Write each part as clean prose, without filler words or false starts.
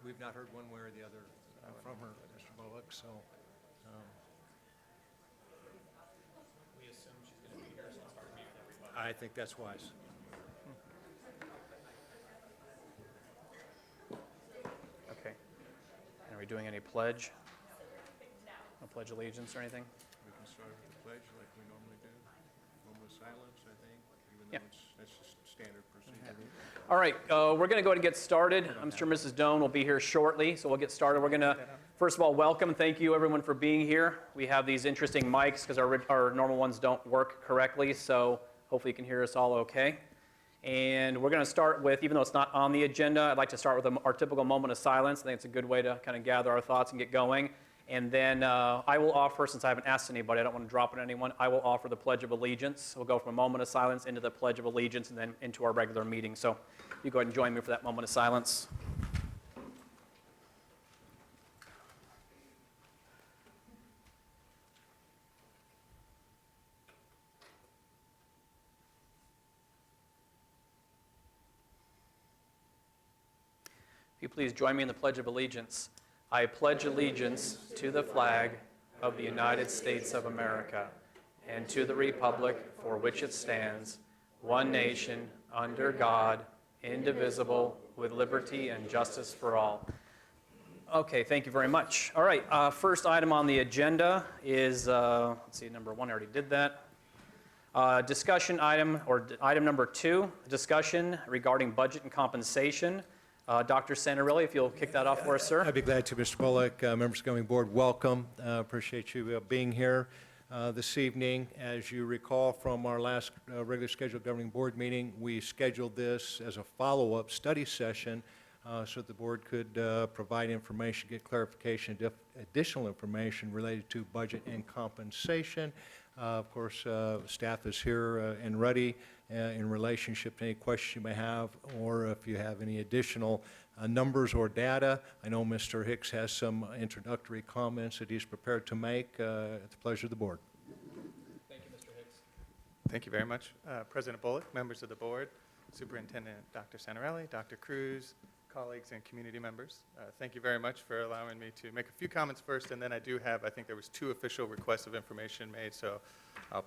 we've not heard one way or the other from her, Mr. Bullock, so. We assume she's going to be here, so it's hard to meet with everybody. I think that's wise. Okay. Are we doing any pledge? A pledge allegiance or anything? We can start with the pledge like we normally do. Moment of silence, I think, even Yeah. though that's just standard procedure. All right, we're going to go ahead and get started. I'm sure Mrs. Doan will be here shortly, so we'll get started. We're going to, first of all, welcome. Thank you, everyone, for being here. We have these interesting mics because our normal ones don't work correctly, so hopefully you can hear us all okay. And we're going to start with, even though it's not on the agenda, I'd like to start with our typical moment of silence. I think it's a good way to kind of gather our thoughts and get going. And then I will offer, since I haven't asked anybody, I don't want to drop it on anyone, I will offer the Pledge of Allegiance. We'll go from a moment of silence into the Pledge of Allegiance and then into our regular meeting. So you go ahead and join me for that moment of silence. If you please join me in the Pledge of Allegiance. I pledge allegiance to the flag of the United States of America and to the republic for which it stands, one nation, under God, indivisible, with liberty and justice for all. Okay, thank you very much. All right, first item on the agenda is, let's see, number one, I already did that. Discussion item, or item number 2, discussion regarding budget and compensation. Dr. Santarelli, if you'll kick that off for us, sir. I'd be glad to, Mr. Bullock. Members of the governing board, welcome. Appreciate you being here this evening. As you recall from our last regular scheduled governing board meeting, we scheduled this as a follow-up study session so that the board could provide information, get clarification, additional information related to budget and compensation. Of course, staff is here and ready in relationship to any questions you may have, or if you have any additional numbers or data. I know Mr. Hicks has some introductory comments that he's prepared to make. At the pleasure of the board. Thank you, Mr. Hicks. Thank you very much, President Bullock, members of the board, Superintendent Dr. Santarelli, Dr. Cruz, colleagues and community members. Thank you very much for allowing me to make a few comments first, and then I do have, I think there was 2 official requests of information made, so I'll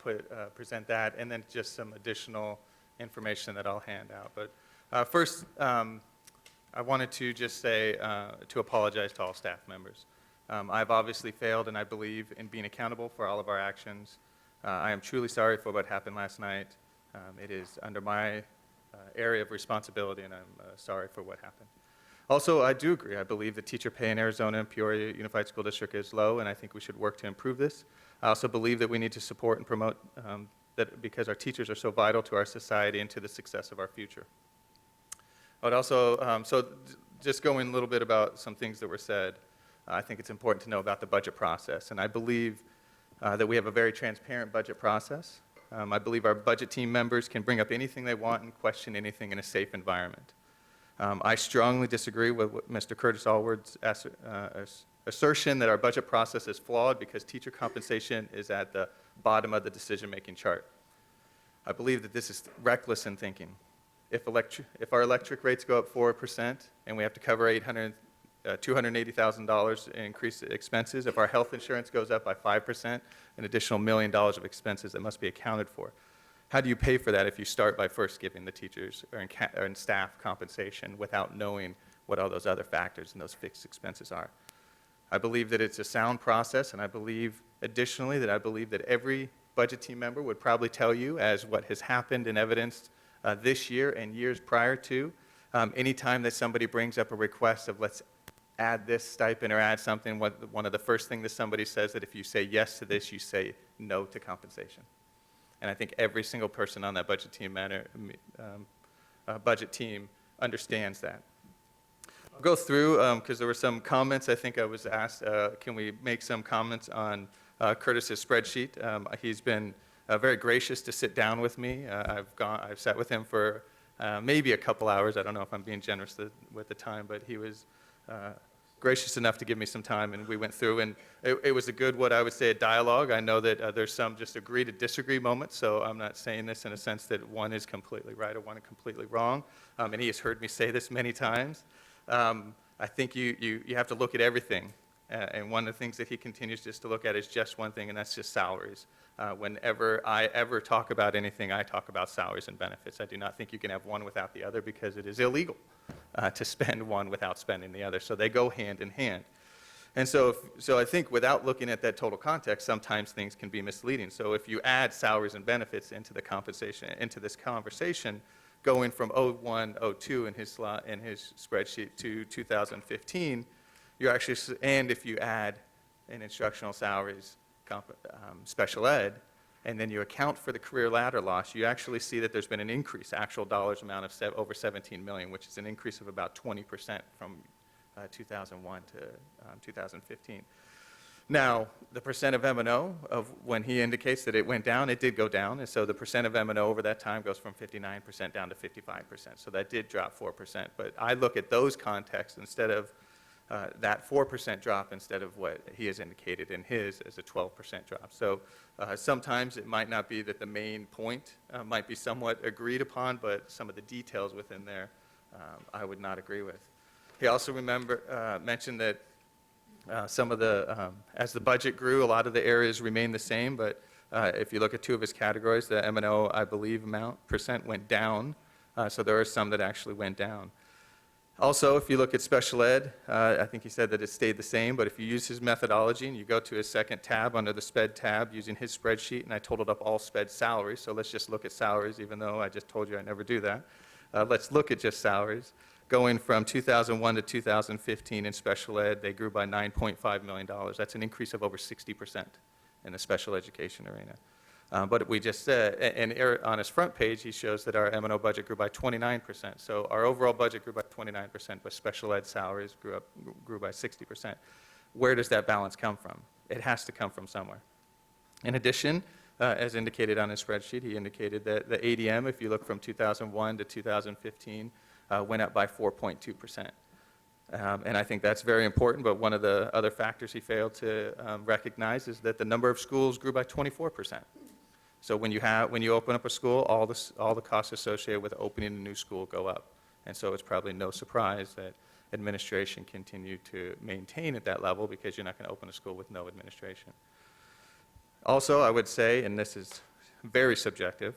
present that, and then just some additional information that I'll hand out. But first, I wanted to just say, to apologize to all staff members. I've obviously failed, and I believe in being accountable for all of our actions. I am truly sorry for what happened last night. It is under my area of responsibility, and I'm sorry for what happened. Also, I do agree. I believe the teacher pay in Arizona and Peoria Unified School District is low, and I think we should work to improve this. I also believe that we need to support and promote that because our teachers are so vital to our society and to the success of our future. But also, just going a little bit about some things that were said, I think it's important to know about the budget process, and I believe that we have a very transparent budget process. I believe our budget team members can bring up anything they want and question anything in a safe environment. I strongly disagree with Mr. Curtis Allward's assertion that our budget process is flawed because teacher compensation is at the bottom of the decision-making chart. I believe that this is reckless in thinking. If our electric rates go up 4% and we have to cover $280,000 in increased expenses, if our health insurance goes up by 5%, an additional $1 million of expenses that must be accounted for. How do you pay for that if you start by first giving the teachers or staff compensation without knowing what all those other factors and those fixed expenses are? I believe that it's a sound process, and I believe additionally that every budget team member would probably tell you, as what has happened and evidenced this year and years prior to, anytime that somebody brings up a request of let's add this stipend or add something, one of the first things that somebody says that if you say yes to this, you say no to compensation. And I think every single person on that budget team understands that. I'll go through, because there were some comments. I think I was asked, can we make some comments on Curtis's spreadsheet? He's been very gracious to sit down with me. I've sat with him for maybe a couple hours. I don't know if I'm being generous with the time, but he was gracious enough to give me some time, and we went through, and it was a good, what I would say, a dialogue. I know that there's some just agree to disagree moments, so I'm not saying this in a sense that one is completely right or one is completely wrong, and he has heard me say this many times. I think you have to look at everything. And one of the things that he continues just to look at is just one thing, and that's just salaries. Whenever I ever talk about anything, I talk about salaries and benefits. I do not think you can have one without the other because it is illegal to spend one without spending the other. So they go hand in hand. And so I think without looking at that total context, sometimes things can be misleading. So if you add salaries and benefits into the compensation, into this conversation, going from 01, 02 in his spreadsheet to 2015, you actually, and if you add in instructional salaries, special ed, and then you account for the career ladder loss, you actually see that there's been an increase, actual dollars amount of over 17 million, which is an increase of about 20% from 2001 to 2015. Now, the percent of M&O, of when he indicates that it went down, it did go down, and so the percent of M&O over that time goes from 59% down to 55%, so that did drop 4%. But I look at those contexts instead of that 4% drop instead of what he has indicated in his as a 12% drop. So sometimes it might not be that the main point might be somewhat agreed upon, but some of the details within there I would not agree with. He also mentioned that some of the, as the budget grew, a lot of the areas remained the same, but if you look at two of his categories, the M&O, I believe, percent went down, so there are some that actually went down. Also, if you look at special ed, I think he said that it stayed the same, but if you use his methodology and you go to his second tab under the SPED tab using his spreadsheet, and I totaled up all SPED salaries, so let's just look at salaries, even though I just told you I never do that. Let's look at just salaries. Going from 2001 to 2015 in special ed, they grew by $9.5 million. That's an increase of over 60% in the special education arena. But we just said, and on his front page, he shows that our M&O budget grew by 29%. So our overall budget grew by 29%, but special ed salaries grew by 60%. Where does that balance come from? It has to come from somewhere. In addition, as indicated on his spreadsheet, he indicated that the ADM, if you look from 2001 to 2015, went up by 4.2%. And I think that's very important, but one of the other factors he failed to recognize is that the number of schools grew by 24%. So when you open up a school, all the costs associated with opening a new school go up. And so it's probably no surprise that administration continued to maintain at that level because you're not going to open a school with no administration. Also, I would say, and this is very subjective,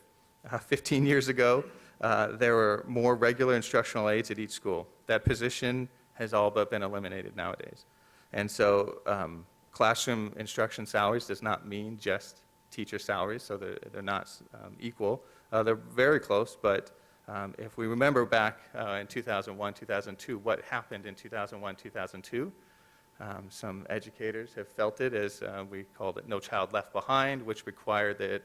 15 years ago, there were more regular instructional aides at each school. That position has all but been eliminated nowadays. And so classroom instruction salaries does not mean just teacher salaries, so they're not equal. They're very close, but if we remember back in 2001, 2002, what happened in 2001, 2002, some educators have felt it as we called it No Child Left Behind, which required that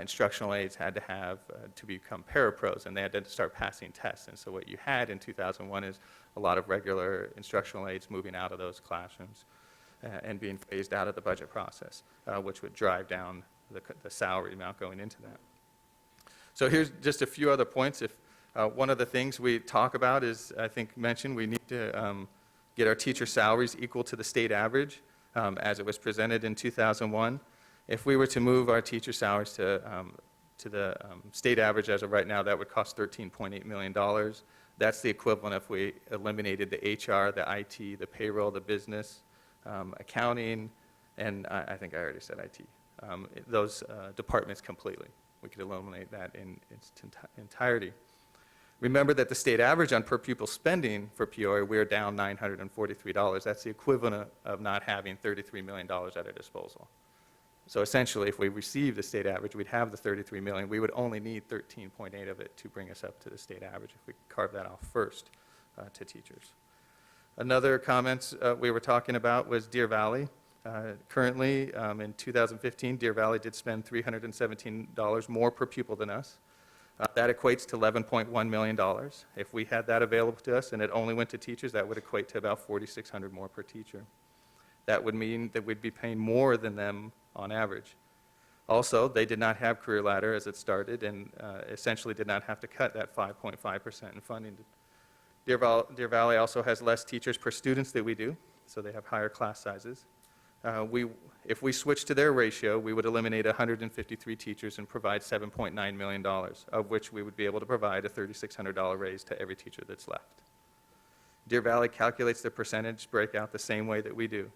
instructional aides had to have to become parapros, and they had to start passing tests. And so what you had in 2001 is a lot of regular instructional aides moving out of those classrooms and being phased out of the budget process, which would drive down the salary amount going into that. So here's just a few other points. If one of the things we talk about is, I think mentioned, we need to get our teacher salaries equal to the state average as it was presented in 2001. If we were to move our teacher salaries to the state average as of right now, that would cost $13.8 million. That's the equivalent if we eliminated the HR, the IT, the payroll, the business, accounting, and I think I already said IT. Those departments completely. We could eliminate that in its entirety. Remember that the state average on per pupil spending for Peoria, we're down $943. That's the equivalent of not having $33 million at our disposal. So essentially, if we receive the state average, we'd have the $33 million. We would only need 13.8 of it to bring us up to the state average if we carve that off first to teachers. Another comment we were talking about was Deer Valley. Currently, in 2015, Deer Valley did spend $317 more per pupil than us. That equates to $11.1 million. If we had that available to us and it only went to teachers, that would equate to about $4,600 more per teacher. That would mean that we'd be paying more than them on average. Also, they did not have Career Ladder as it started and essentially did not have to cut that 5.5% in funding. Deer Valley also has less teachers per students than we do, so they have higher class sizes. If we switch to their ratio, we would eliminate 153 teachers and provide $7.9 million, of which we would be able to provide a $3,600 raise to every teacher that's left. Deer Valley calculates the percentage breakout the same way that we do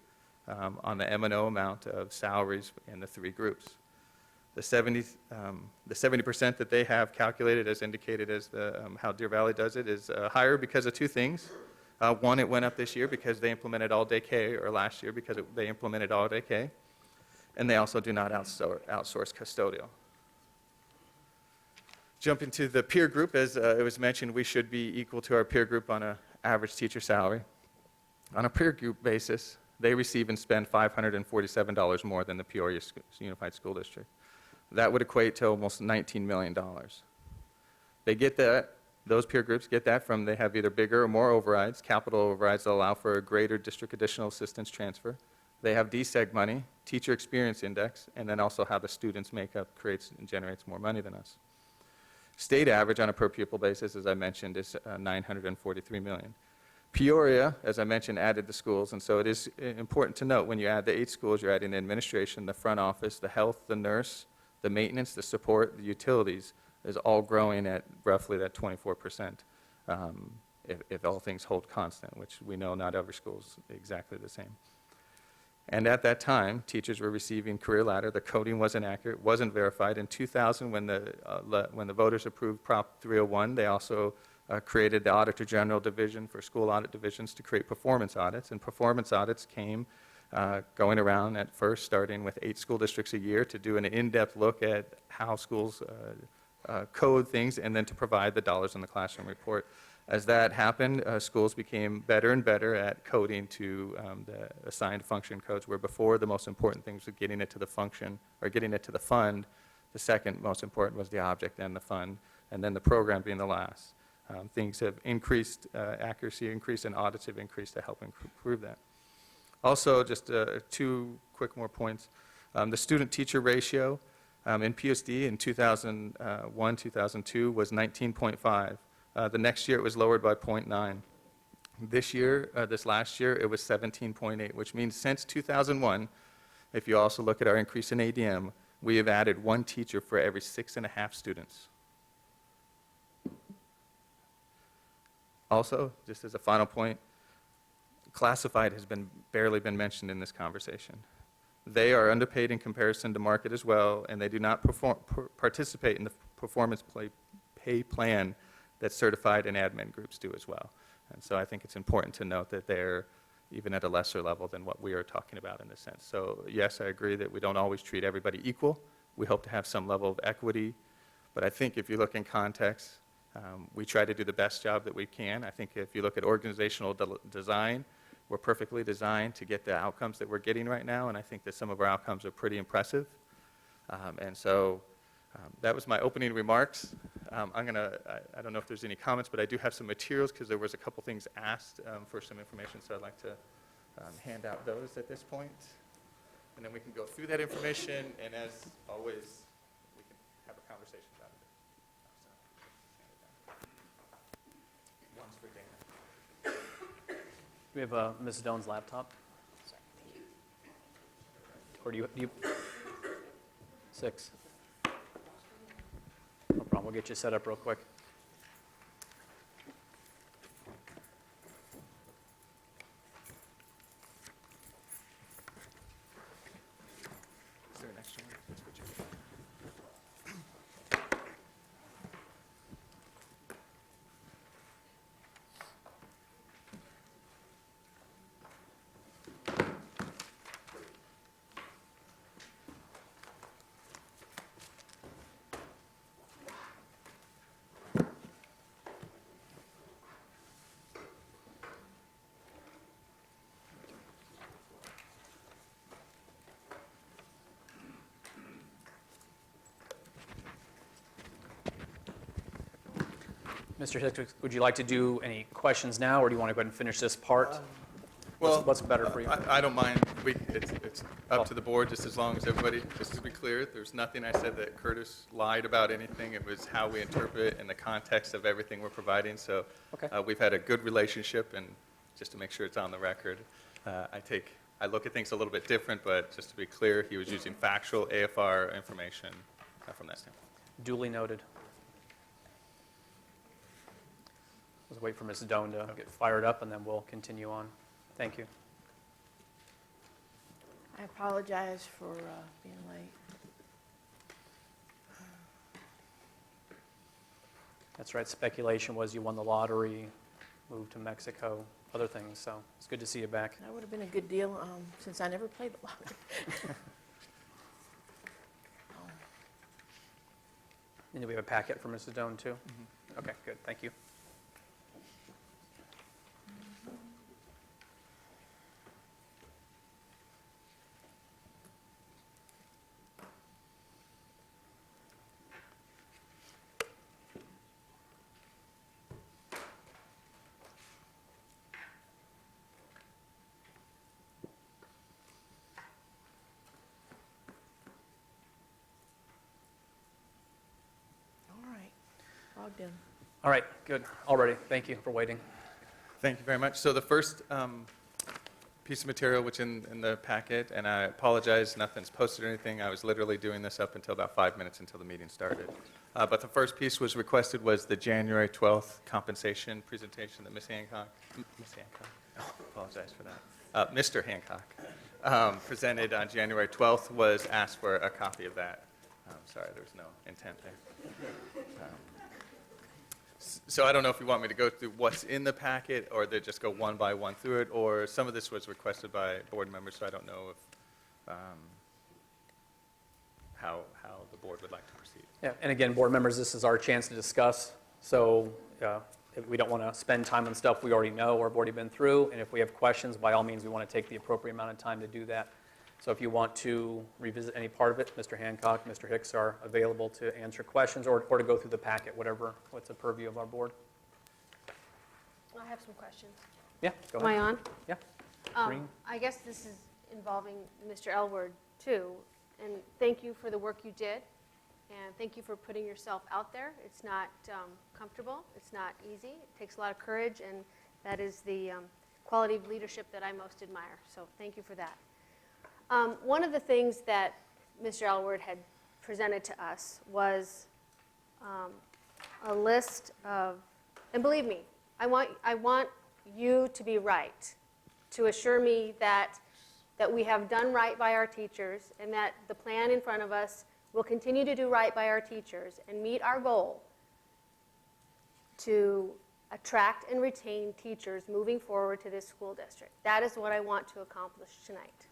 on the M&O amount of salaries in the three groups. The 70% that they have calculated as indicated as how Deer Valley does it is higher because of two things. One, it went up this year because they implemented all-day K, or last year because they implemented all-day K. And they also do not outsource custodial. Jumping to the peer group, as it was mentioned, we should be equal to our peer group on an average teacher salary. On a peer group basis, they receive and spend $547 more than the Peoria Unified School District. That would equate to almost $19 million. They get that, those peer groups get that from, they have either bigger or more overrides, capital overrides that allow for a greater district additional assistance transfer. They have DSEG money, Teacher Experience Index, and then also how the students make up creates and generates more money than us. State average on a per pupil basis, as I mentioned, is $943 million. Peoria, as I mentioned, added the schools, and so it is important to note when you add the 8 schools, you're adding the administration, the front office, the health, the nurse, the maintenance, the support, the utilities is all growing at roughly that 24%, if all things hold constant, which we know not every school is exactly the same. And at that time, teachers were receiving career ladder. The coding wasn't accurate, wasn't verified. In 2000, when the voters approved Prop 301, they also created the Auditor General Division for school audit divisions to create performance audits. And performance audits came going around at first, starting with 8 school districts a year to do an in-depth look at how schools code things and then to provide the dollars in the classroom report. As that happened, schools became better and better at coding to the assigned function codes, where before the most important things were getting it to the function or getting it to the fund. The second most important was the object and the fund, and then the program being the last. Things have increased, accuracy increased, and audits have increased to help improve that. Also, just 2 quick more points. The student-teacher ratio in PUSD in 2001, 2002 was 19.5. The next year, it was lowered by 0.9. This last year, it was 17.8, which means since 2001, if you also look at our increase in ADM, we have added 1 teacher for every 6.5 students. Also, just as a final point, classified has barely been mentioned in this conversation. They are underpaid in comparison to market as well, and they do not participate in the performance pay plan that certified and admin groups do as well. And so I think it's important to note that they're even at a lesser level than what we are talking about in this sense. So yes, I agree that we don't always treat everybody equal. We hope to have some level of equity. But I think if you look in context, we try to do the best job that we can. I think if you look at organizational design, we're perfectly designed to get the outcomes that we're getting right now, and I think that some of our outcomes are pretty impressive. That was my opening remarks. I don't know if there's any comments, but I do have some materials because there was a couple things asked for some information, so I'd like to hand out those at this point. And then we can go through that information, and as always, we can have a conversation about it. One's for Dana. We have Ms. Doan's laptop. Or do you 6? No problem. We'll get you set up real quick. Is there an extra one? Let's put you- Mr. Hicks, would you like to do any questions now, or do you want to go ahead and finish this part? Well, What's better for you? I don't mind. It's up to the board, just as long as everybody, just to be clear, there's nothing I said that Curtis lied about anything. It was how we interpret it in the context of everything we're providing. So Okay. We've had a good relationship, and just to make sure it's on the record, I look at things a little bit different, but just to be clear, he was using factual AFR information from that standpoint. Duly noted. Let's wait for Mrs. Doan to get fired up, and then we'll continue on. Thank you. I apologize for being late. That's right, speculation was you won the lottery, moved to Mexico, other things, so it's good to see you back. That would have been a good deal since I never played the lottery. And do we have a packet for Mrs. Doan, too? Okay, good, thank you. All right, logged in. All right, good, all ready. Thank you for waiting. Thank you very much. So the first piece of material which in the packet, and I apologize, nothing's posted or anything. I was literally doing this up until about 5 minutes until the meeting started. But the first piece was requested was the January 12th compensation presentation that Ms. Hancock, apologize for that, Mr. Hancock presented on January 12th, was asked for a copy of that. Sorry, there was no intent there. So I don't know if you want me to go through what's in the packet, or they just go one by one through it, or some of this was requested by board members, so I don't know if, how the board would like to proceed. Yeah, and again, board members, this is our chance to discuss, so if we don't want to spend time on stuff we already know or have already been through, and if we have questions, by all means, we want to take the appropriate amount of time to do that. So if you want to revisit any part of it, Mr. Hancock, Mr. Hicks are available to answer questions or to go through the packet, what's the purview of our board. I have some questions. Yeah, go Am I ahead. on? Yeah. Green. I guess this is involving Mr. Elward, too. And thank you for the work you did. And thank you for putting yourself out there. It's not comfortable. It's not easy. It takes a lot of courage. And that is the quality of leadership that I most admire. So thank you for that. One of the things that Mr. Elward had presented to us was a list of, and believe me, I want you to be right, to assure me that we have done right by our teachers and that the plan in front of us will continue to do right by our teachers and meet our goal to attract and retain teachers moving forward to this school district. That is what I want to accomplish tonight.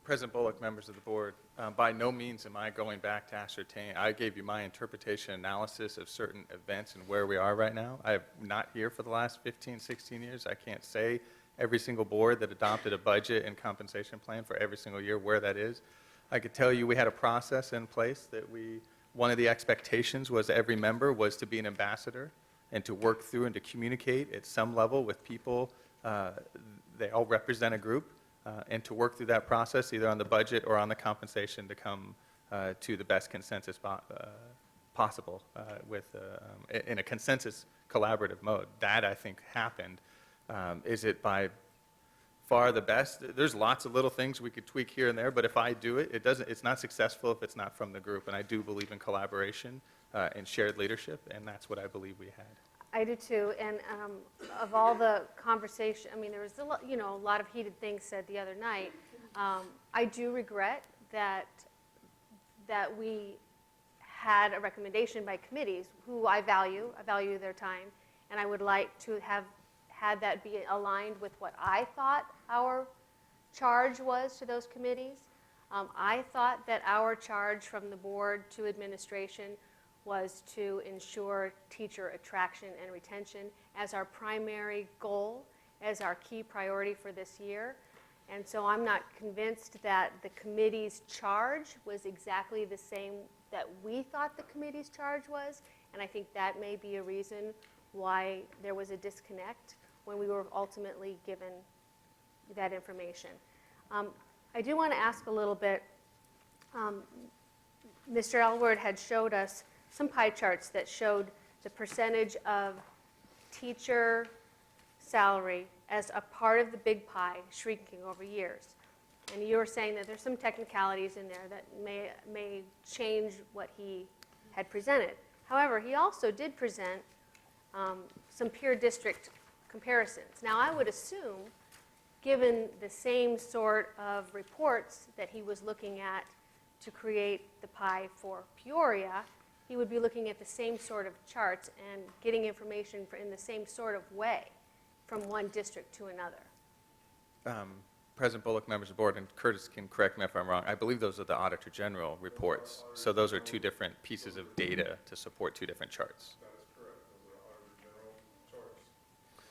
President Bullock, members of the board, by no means am I going back to ascertain. I gave you my interpretation analysis of certain events and where we are right now. I'm not here for the last 15, 16 years. I can't say every single board that adopted a budget and compensation plan for every single year where that is. I could tell you we had a process in place that one of the expectations was every member was to be an ambassador and to work through and to communicate at some level with people. They all represent a group. And to work through that process, either on the budget or on the compensation, to come to the best consensus possible in a consensus collaborative mode. That, I think, happened. Is it by far the best? There's lots of little things we could tweak here and there, but if I do it, it's not successful if it's not from the group. And I do believe in collaboration and shared leadership, and that's what I believe we had. I do too, and of all the conversation, I mean, there was a lot of heated things said the other night. I do regret that we had a recommendation by committees who I value their time, and I would like to have had that be aligned with what I thought our charge was to those committees. I thought that our charge from the board to administration was to ensure teacher attraction and retention as our primary goal, as our key priority for this year. And so I'm not convinced that the committee's charge was exactly the same that we thought the committee's charge was, and I think that may be a reason why there was a disconnect when we were ultimately given that information. I do want to ask a little bit, Mr. Elward had showed us some pie charts that showed the percentage of teacher salary as a part of the big pie shrinking over years. And you were saying that there's some technicalities in there that may change what he had presented. However, he also did present some peer district comparisons. Now, I would assume, given the same sort of reports that he was looking at to create the pie for Peoria, he would be looking at the same sort of charts and getting information in the same sort of way from one district to another. President Bullock, members of the board, and Curtis can correct me if I'm wrong, I believe those are the Auditor General reports. So those are two different pieces of data to support two different charts. That is correct. Those are Auditor General charts.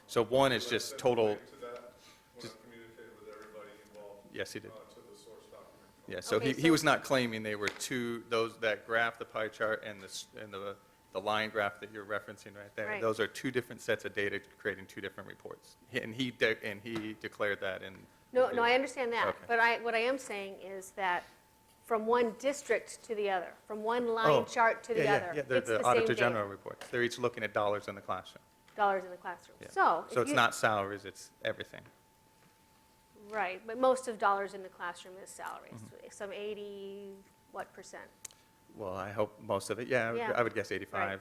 So one is just total, To that, when I communicated with everybody involved yes, he did. to the source document. Yeah, so Okay, he so- was not claiming they were two, those, that graph, the pie chart, and the line graph that you're referencing right there. Right. Those are two different sets of data creating two different reports. And he declared that in. No, I understand that, Okay. but what I am saying is that from one district to the other, from one Oh, line chart to the yeah, other, yeah, they're it's the the Auditor same General data, reports. They're each looking at dollars in the classroom. dollars in the classroom. Yeah. So So if it's you- not salaries, it's everything. Right, but most of dollars in the classroom is salaries, Mm-hmm. some 80, what percent? Well, I hope most of it, yeah, Yeah. I would guess 85.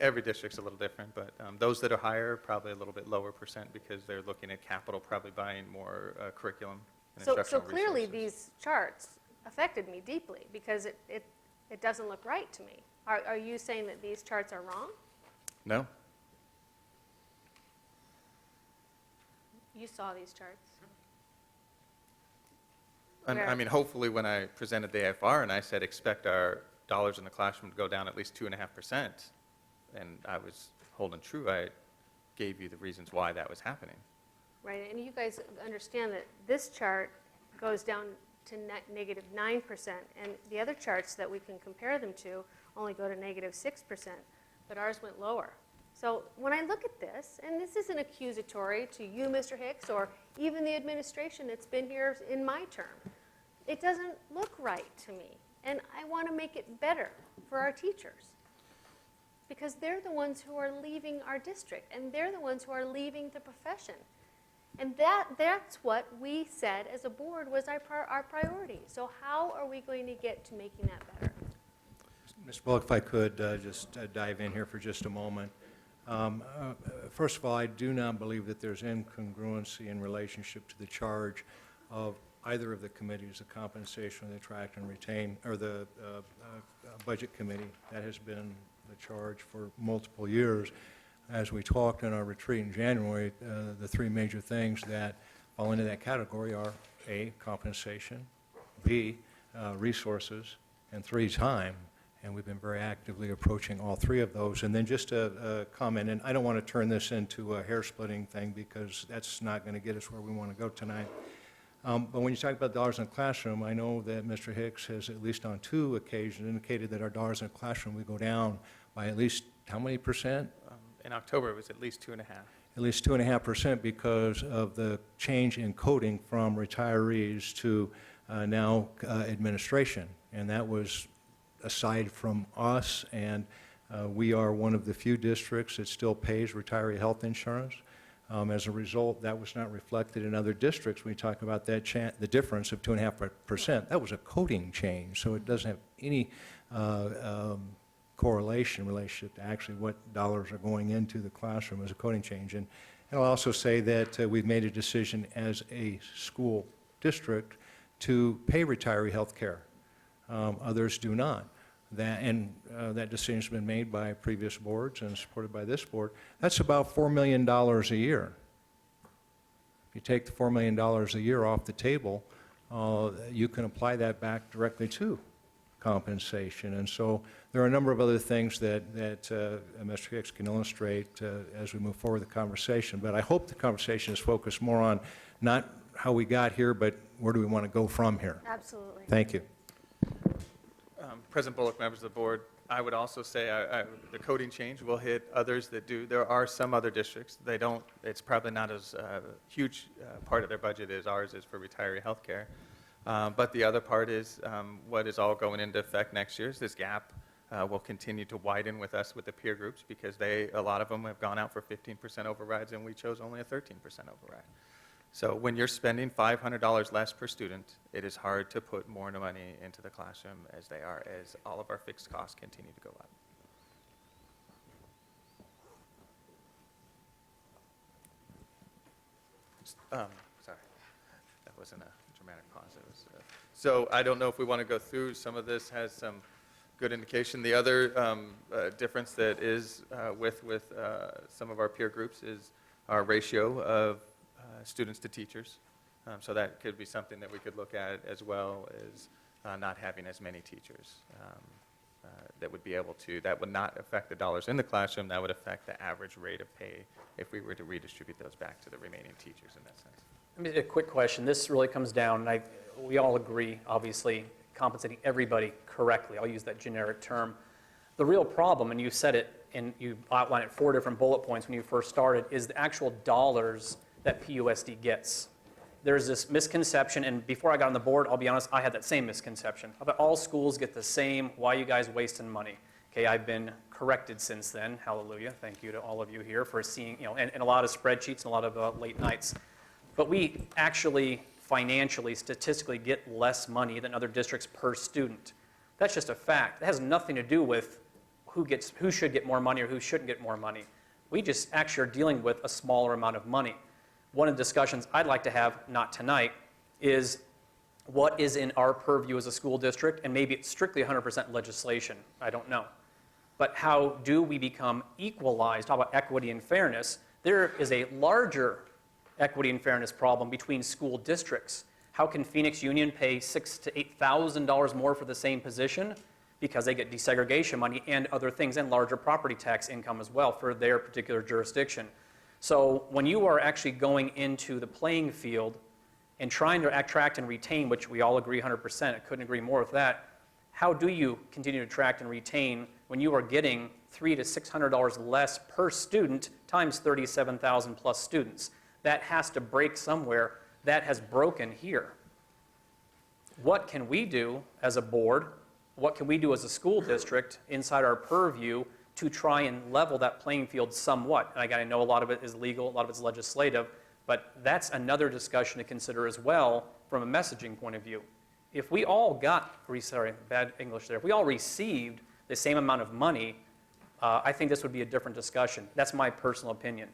Every district's a little different, but those that are higher, probably a little bit lower percent because they're looking at capital, probably buying more curriculum and So instructional clearly, resources. these charts affected me deeply because it doesn't look right to me. Are you saying that these charts are wrong? No? You saw these charts. And, Where? I mean, hopefully, when I presented the AFR and I said, expect our dollars in the classroom to go down at least 2.5%, and I was holding true, I gave you the reasons why that was happening. Right, and you guys understand that this chart goes down to negative 9%, and the other charts that we can compare them to only go to negative 6%, but ours went lower. So when I look at this, and this isn't accusatory to you, Mr. Hicks, or even the administration that's been here in my term, it doesn't look right to me, and I want to make it better for our teachers because they're the ones who are leaving our district, and they're the ones who are leaving the profession. And that's what we said as a board was our priority. So how are we going to get to making that better? Ms. Bullock, if I could just dive in here for just a moment. First of all, I do not believe that there's incongruency in relationship to the charge of either of the committees, the compensation, the attract and retain, or the budget committee. That has been the charge for multiple years. As we talked in our retreat in January, the three major things that fall into that category are A, compensation, B, resources, and 3, time. And we've been very actively approaching all three of those. And then just a comment, and I don't want to turn this into a hair-splitting thing because that's not going to get us where we want to go tonight. But when you talk about dollars in the classroom, I know that Mr. Hicks has at least on 2 occasions indicated that our dollars in the classroom would go down by at least how many percent? In October, it was at least 2.5. At least 2.5% because of the change in coding from retirees to now administration. And that was aside from us, and we are one of the few districts that still pays retiree health insurance. As a result, that was not reflected in other districts. When we talk about that the difference of 2.5%, that was a coding change, so it doesn't have any correlation relationship to actually what dollars are going into the classroom as a coding change. And I'll also say that we've made a decision as a school district to pay retiree health care. Others do not. That decision's been made by previous boards and supported by this board. That's about $4 million a year. If you take the $4 million a year off the table, you can apply that back directly to compensation. And so there are a number of other things that Mr. Hicks can illustrate as we move forward with the conversation. But I hope the conversation is focused more on not how we got here, but where do we want to go from here. Absolutely. Thank you. President Bullock, members of the board, I would also say the coding change will hit others that do. There are some other districts. They don't, it's probably not as huge part of their budget as ours is for retiree health care. But the other part is what is all going into effect next year is this gap will continue to widen with us with the peer groups because a lot of them have gone out for 15% overrides and we chose only a 13% override. So when you're spending $500 less per student, it is hard to put more money into the classroom as all of our fixed costs continue to go up. Sorry, that wasn't a dramatic pause. It was, so I don't know if we want to go through. Some of this has some good indication. The other difference that is with some of our peer groups is our ratio of students to teachers. So that could be something that we could look at, as well as not having as many teachers that would be able to, that would not affect the dollars in the classroom, that would affect the average rate of pay if we were to redistribute those back to the remaining teachers in that sense. I mean, a quick question. This really comes down, and we all agree, obviously, compensating everybody correctly. I'll use that generic term. The real problem, and you said it, and you outlined it 4 different bullet points when you first started, is the actual dollars that PUSD gets. There's this misconception, and before I got on the board, I'll be honest, I had that same misconception. I thought all schools get the same, why are you guys wasting money? Okay, I've been corrected since then, hallelujah. Thank you to all of you here for seeing, and a lot of spreadsheets and a lot of late nights. But we actually, financially, statistically get less money than other districts per student. That's just a fact. It has nothing to do with who should get more money or who shouldn't get more money. We just actually are dealing with a smaller amount of money. One of the discussions I'd like to have, not tonight, is what is in our purview as a school district, and maybe it's strictly 100% legislation, I don't know. But how do we become equalized? Talk about equity and fairness. There is a larger equity and fairness problem between school districts. How can Phoenix Union pay $6,000 to $8,000 more for the same position? Because they get desegregation money and other things, and larger property tax income as well for their particular jurisdiction. So when you are actually going into the playing field and trying to attract and retain, which we all agree 100%, I couldn't agree more with that, how do you continue to attract and retain when you are getting $300 to $600 less per student times 37,000 plus students? That has to break somewhere. That has broken here. What can we do as a board? What can we do as a school district inside our purview to try and level that playing field somewhat? And I know a lot of it is legal, a lot of it's legislative, but that's another discussion to consider as well from a messaging point of view. If we all got, sorry, bad English there, if we all received the same amount of money, I think this would be a different discussion. That's my personal opinion.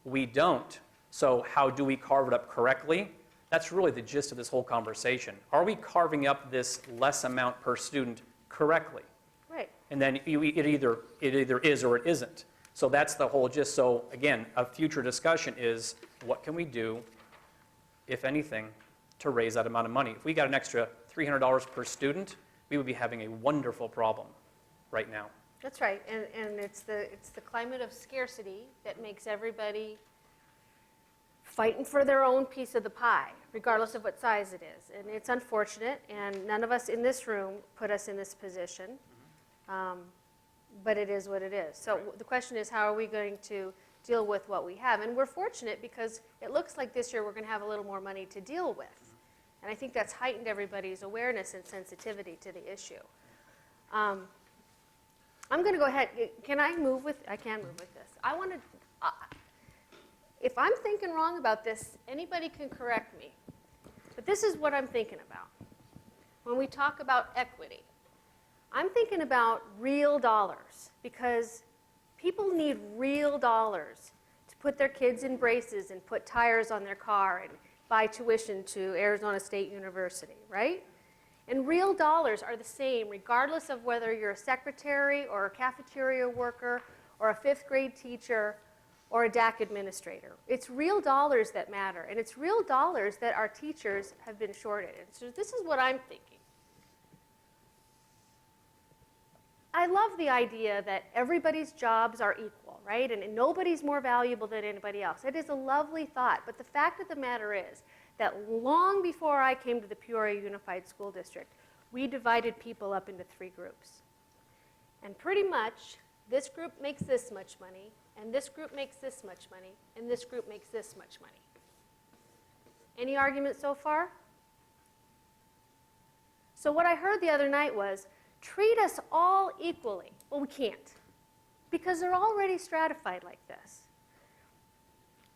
We don't. So how do we carve it up correctly? That's really the gist of this whole conversation. Are we carving up this less amount per student correctly? Right. And then it either is or it isn't. So that's the whole gist. So again, a future discussion is what can we do, if anything, to raise that amount of money? If we got an extra $300 per student, we would be having a wonderful problem right now. That's right, and it's the climate of scarcity that makes everybody fighting for their own piece of the pie, regardless of what size it is. And it's unfortunate, and none of us in this room put us in this position, but it is what it is. So the question is, how are we going to deal with what we have? And we're fortunate because it looks like this year we're going to have a little more money to deal with. And I think that's heightened everybody's awareness and sensitivity to the issue. I'm going to go ahead. Can I move with? I can move with this. I want to. If I'm thinking wrong about this, anybody can correct me. But this is what I'm thinking about. When we talk about equity, I'm thinking about real dollars, because people need real dollars to put their kids in braces and put tires on their car and buy tuition to Arizona State University, right? And real dollars are the same regardless of whether you're a secretary or a cafeteria worker or a 5th grade teacher or a DAC administrator. It's real dollars that matter, and it's real dollars that our teachers have been shorted. And so this is what I'm thinking. I love the idea that everybody's jobs are equal, right? And nobody's more valuable than anybody else. It is a lovely thought, but the fact of the matter is that long before I came to the Peoria Unified School District, we divided people up into 3 groups. And pretty much, this group makes this much money, and this group makes this much money, and this group makes this much money. Any argument so far? So what I heard the other night was, treat us all equally. Well, we can't, because they're already stratified like this.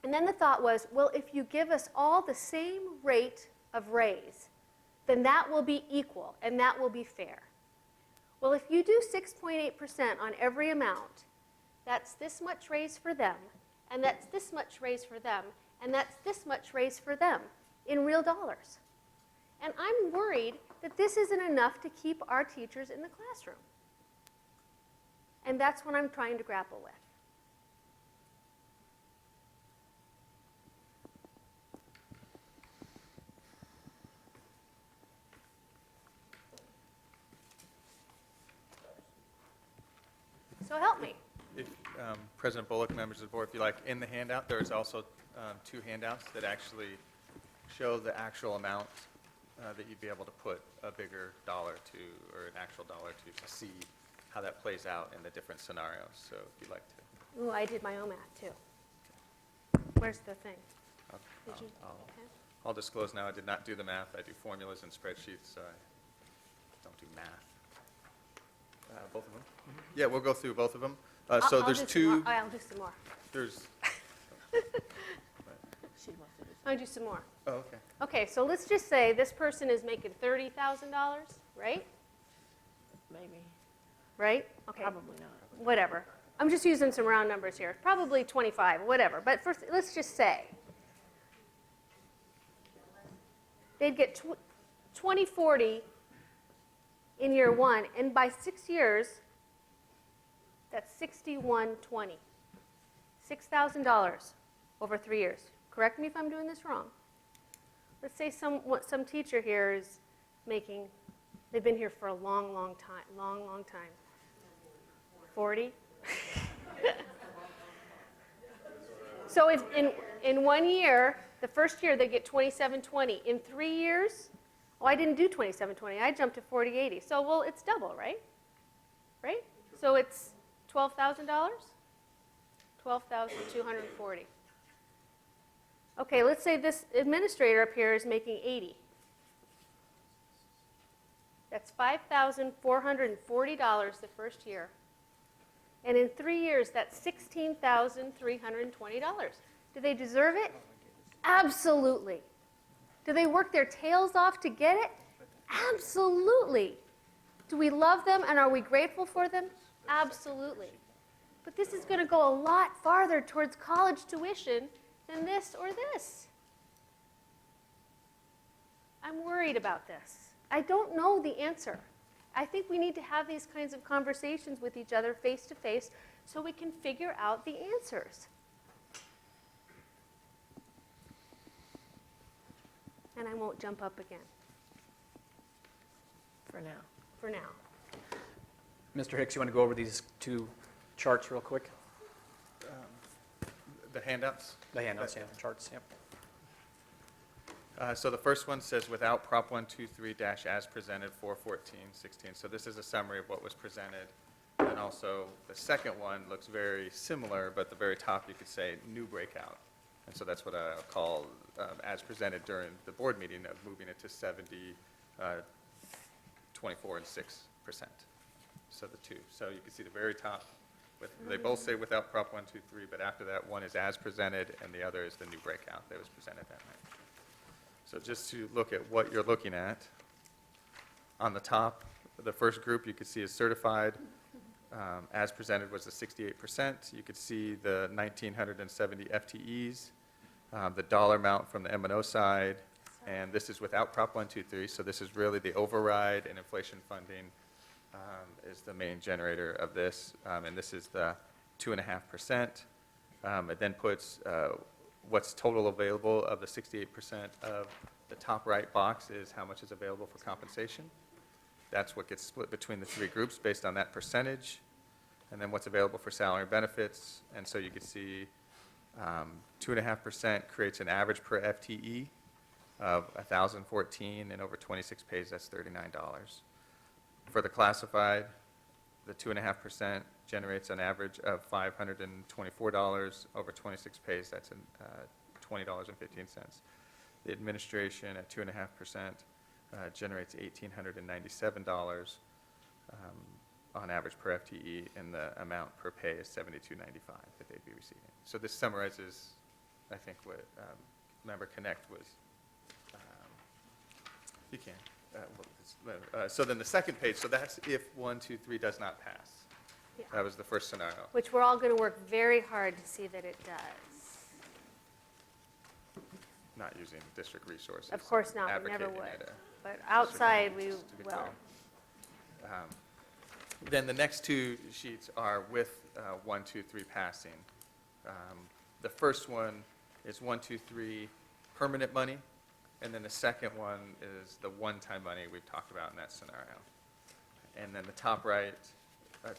And then the thought was, well, if you give us all the same rate of raise, then that will be equal, and that will be fair. Well, if you do 6.8% on every amount, that's this much raise for them, and that's this much raise for them, And that's this much raise for them in real dollars. And I'm worried that this isn't enough to keep our teachers in the classroom. And that's what I'm trying to grapple with. So help me. If, President Bullock, members of the board, if you like, in the handout, there's also 2 handouts that actually show the actual amount that you'd be able to put a bigger dollar to, or an actual dollar to see how that plays out in the different scenarios. So if you'd like to. Ooh, I did my own math too. Where's the thing? I'll- Did you? I'll- Okay. I'll disclose now, I did not do the math. I do formulas and spreadsheets, so I don't do math. Both of them? Yeah, we'll go through both of them. So I'll there's do some 2, more. I'll do some more. there's, She wants to do I'll do some more. oh, okay. Okay, so let's just say this person is making $30,000, right? maybe, Right? Okay. probably not. Whatever. I'm just using some round numbers here. Probably 25, whatever. But first, let's just say they'd get 2040 in year 1, and by 6 years, that's 6120. $6,000 over 3 years. Correct me if I'm doing this wrong. Let's say some teacher here is making, they've been here for a long, long time, long time. 40? So if in 1 year, the first year they get 2720. In 3 years, oh, I didn't do 2720. I jumped to 4080. So, well, it's double, right? Right? So it's $12,000? 12,240. Okay, let's say this administrator up here is making 80. That's $5,440 the first year. And in 3 years, that's $16,320. Do they deserve it? Absolutely. Do they work their tails off to get it? Absolutely. Do we love them and are we grateful for them? Absolutely. But this is going to go a lot farther towards college tuition than this or this. I'm worried about this. I don't know the answer. I think we need to have these kinds of conversations with each other face to face so we can figure out the answers. And I won't jump up again For now. for now. Mr. Hicks, you want to go over these 2 charts real quick? The handouts? The handouts, yeah, the charts, yep. So the first one says without Prop 123- as presented 414-16. So this is a summary of what was presented. And also the second one looks very similar, but at the very top you could say new breakout. And so that's what I'll call as presented during the board meeting of moving it to 70, 24, and 6%. So the 2. So you can see the very top. They both say without Prop 123, but after that, one is as presented and the other is the new breakout that was presented that night. So just to look at what you're looking at, on the top, the first group you could see is certified. As presented was the 68%. You could see the 1,970 FTEs, the dollar amount from the M&O side, and this is without Prop 123, so this is really the override and inflation funding is the main generator of this, and this is the 2.5%. It then puts what's total available of the 68% of the top right box is how much is available for compensation. That's what gets split between the 3 groups based on that percentage, and then what's available for salary and benefits. And so you can see 2.5% creates an average per FTE of 1,014, and over 26 pays, that's $39. For the classified, the 2.5% generates an average of $524. Over 26 pays, that's $20.15. The administration at 2.5% generates $1,897 on average per FTE, and the amount per pay is $72.95 that they'd be receiving. So this summarizes, I think, what Member Connect was. You can. So then the second page, so that's if 1, 2, 3 does not pass. Yeah. That was the first scenario. Which we're all going to work very hard to see that it does. not using district resources. Of course not, we never advocating would. it, But outside, we just to be will. clear. Then the next two sheets are with 1, 2, 3 passing. The first one is 1, 2, 3 permanent money, and then the second one is the one-time money we've talked about in that scenario. And then the top right,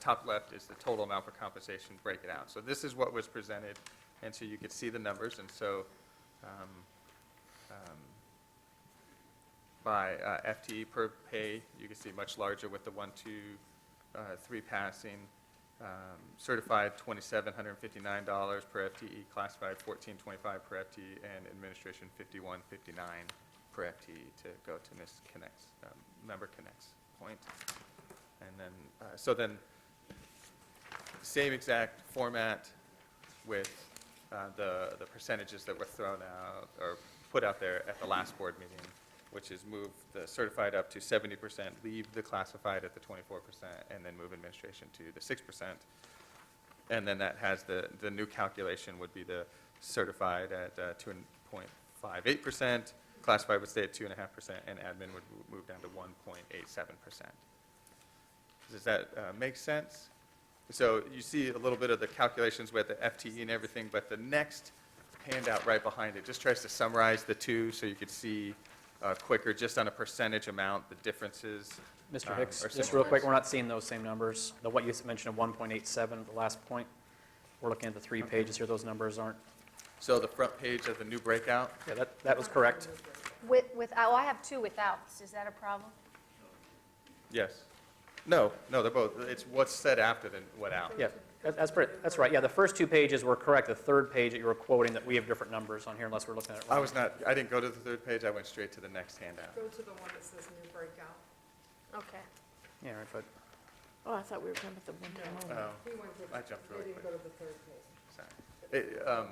top left is the total amount for compensation, break it out. So this is what was presented, and so you could see the numbers, and so by FTE per pay, you can see much larger with the 1, 2, 3 passing. Certified $2,759 per FTE, classified $1,425 per FTE, and administration $51.59 per FTE to go to Ms. Connect's, Member Connect's point. And then, so then, same exact format with the percentages that were thrown out or put out there at the last board meeting, which is move the certified up to 70%, leave the classified at the 24%, and then move administration to the 6%. And then that has the new calculation would be the certified at 2.58%, classified would stay at 2.5%, and admin would move down to 1.87%. Does that make sense? So you see a little bit of the calculations with the FTE and everything, but the next handout right behind it just tries to summarize the two so you could see quicker, just on a percentage amount, the differences. Mr. Hicks, are just similar. real quick, we're not seeing those same numbers. What you mentioned of 1.87, the last point, we're looking at the 3 pages here, those numbers aren't. So the front page of the new breakout, Yeah, that was correct. Oh, I have 2 withouts. Is that a problem? yes. No, they're both, it's what's said after the what out. Yeah, that's right. Yeah, the first 2 pages were correct. The third page that you were quoting, that we have different numbers on here unless we're looking at it wrong. I didn't go to the third page, I went straight to the next handout. Go to the one that says new breakout. Okay. Yeah, right, but Oh, I thought we were talking about the one-time only. Oh, He went to, I jumped he really didn't quick, go to the third page. sorry.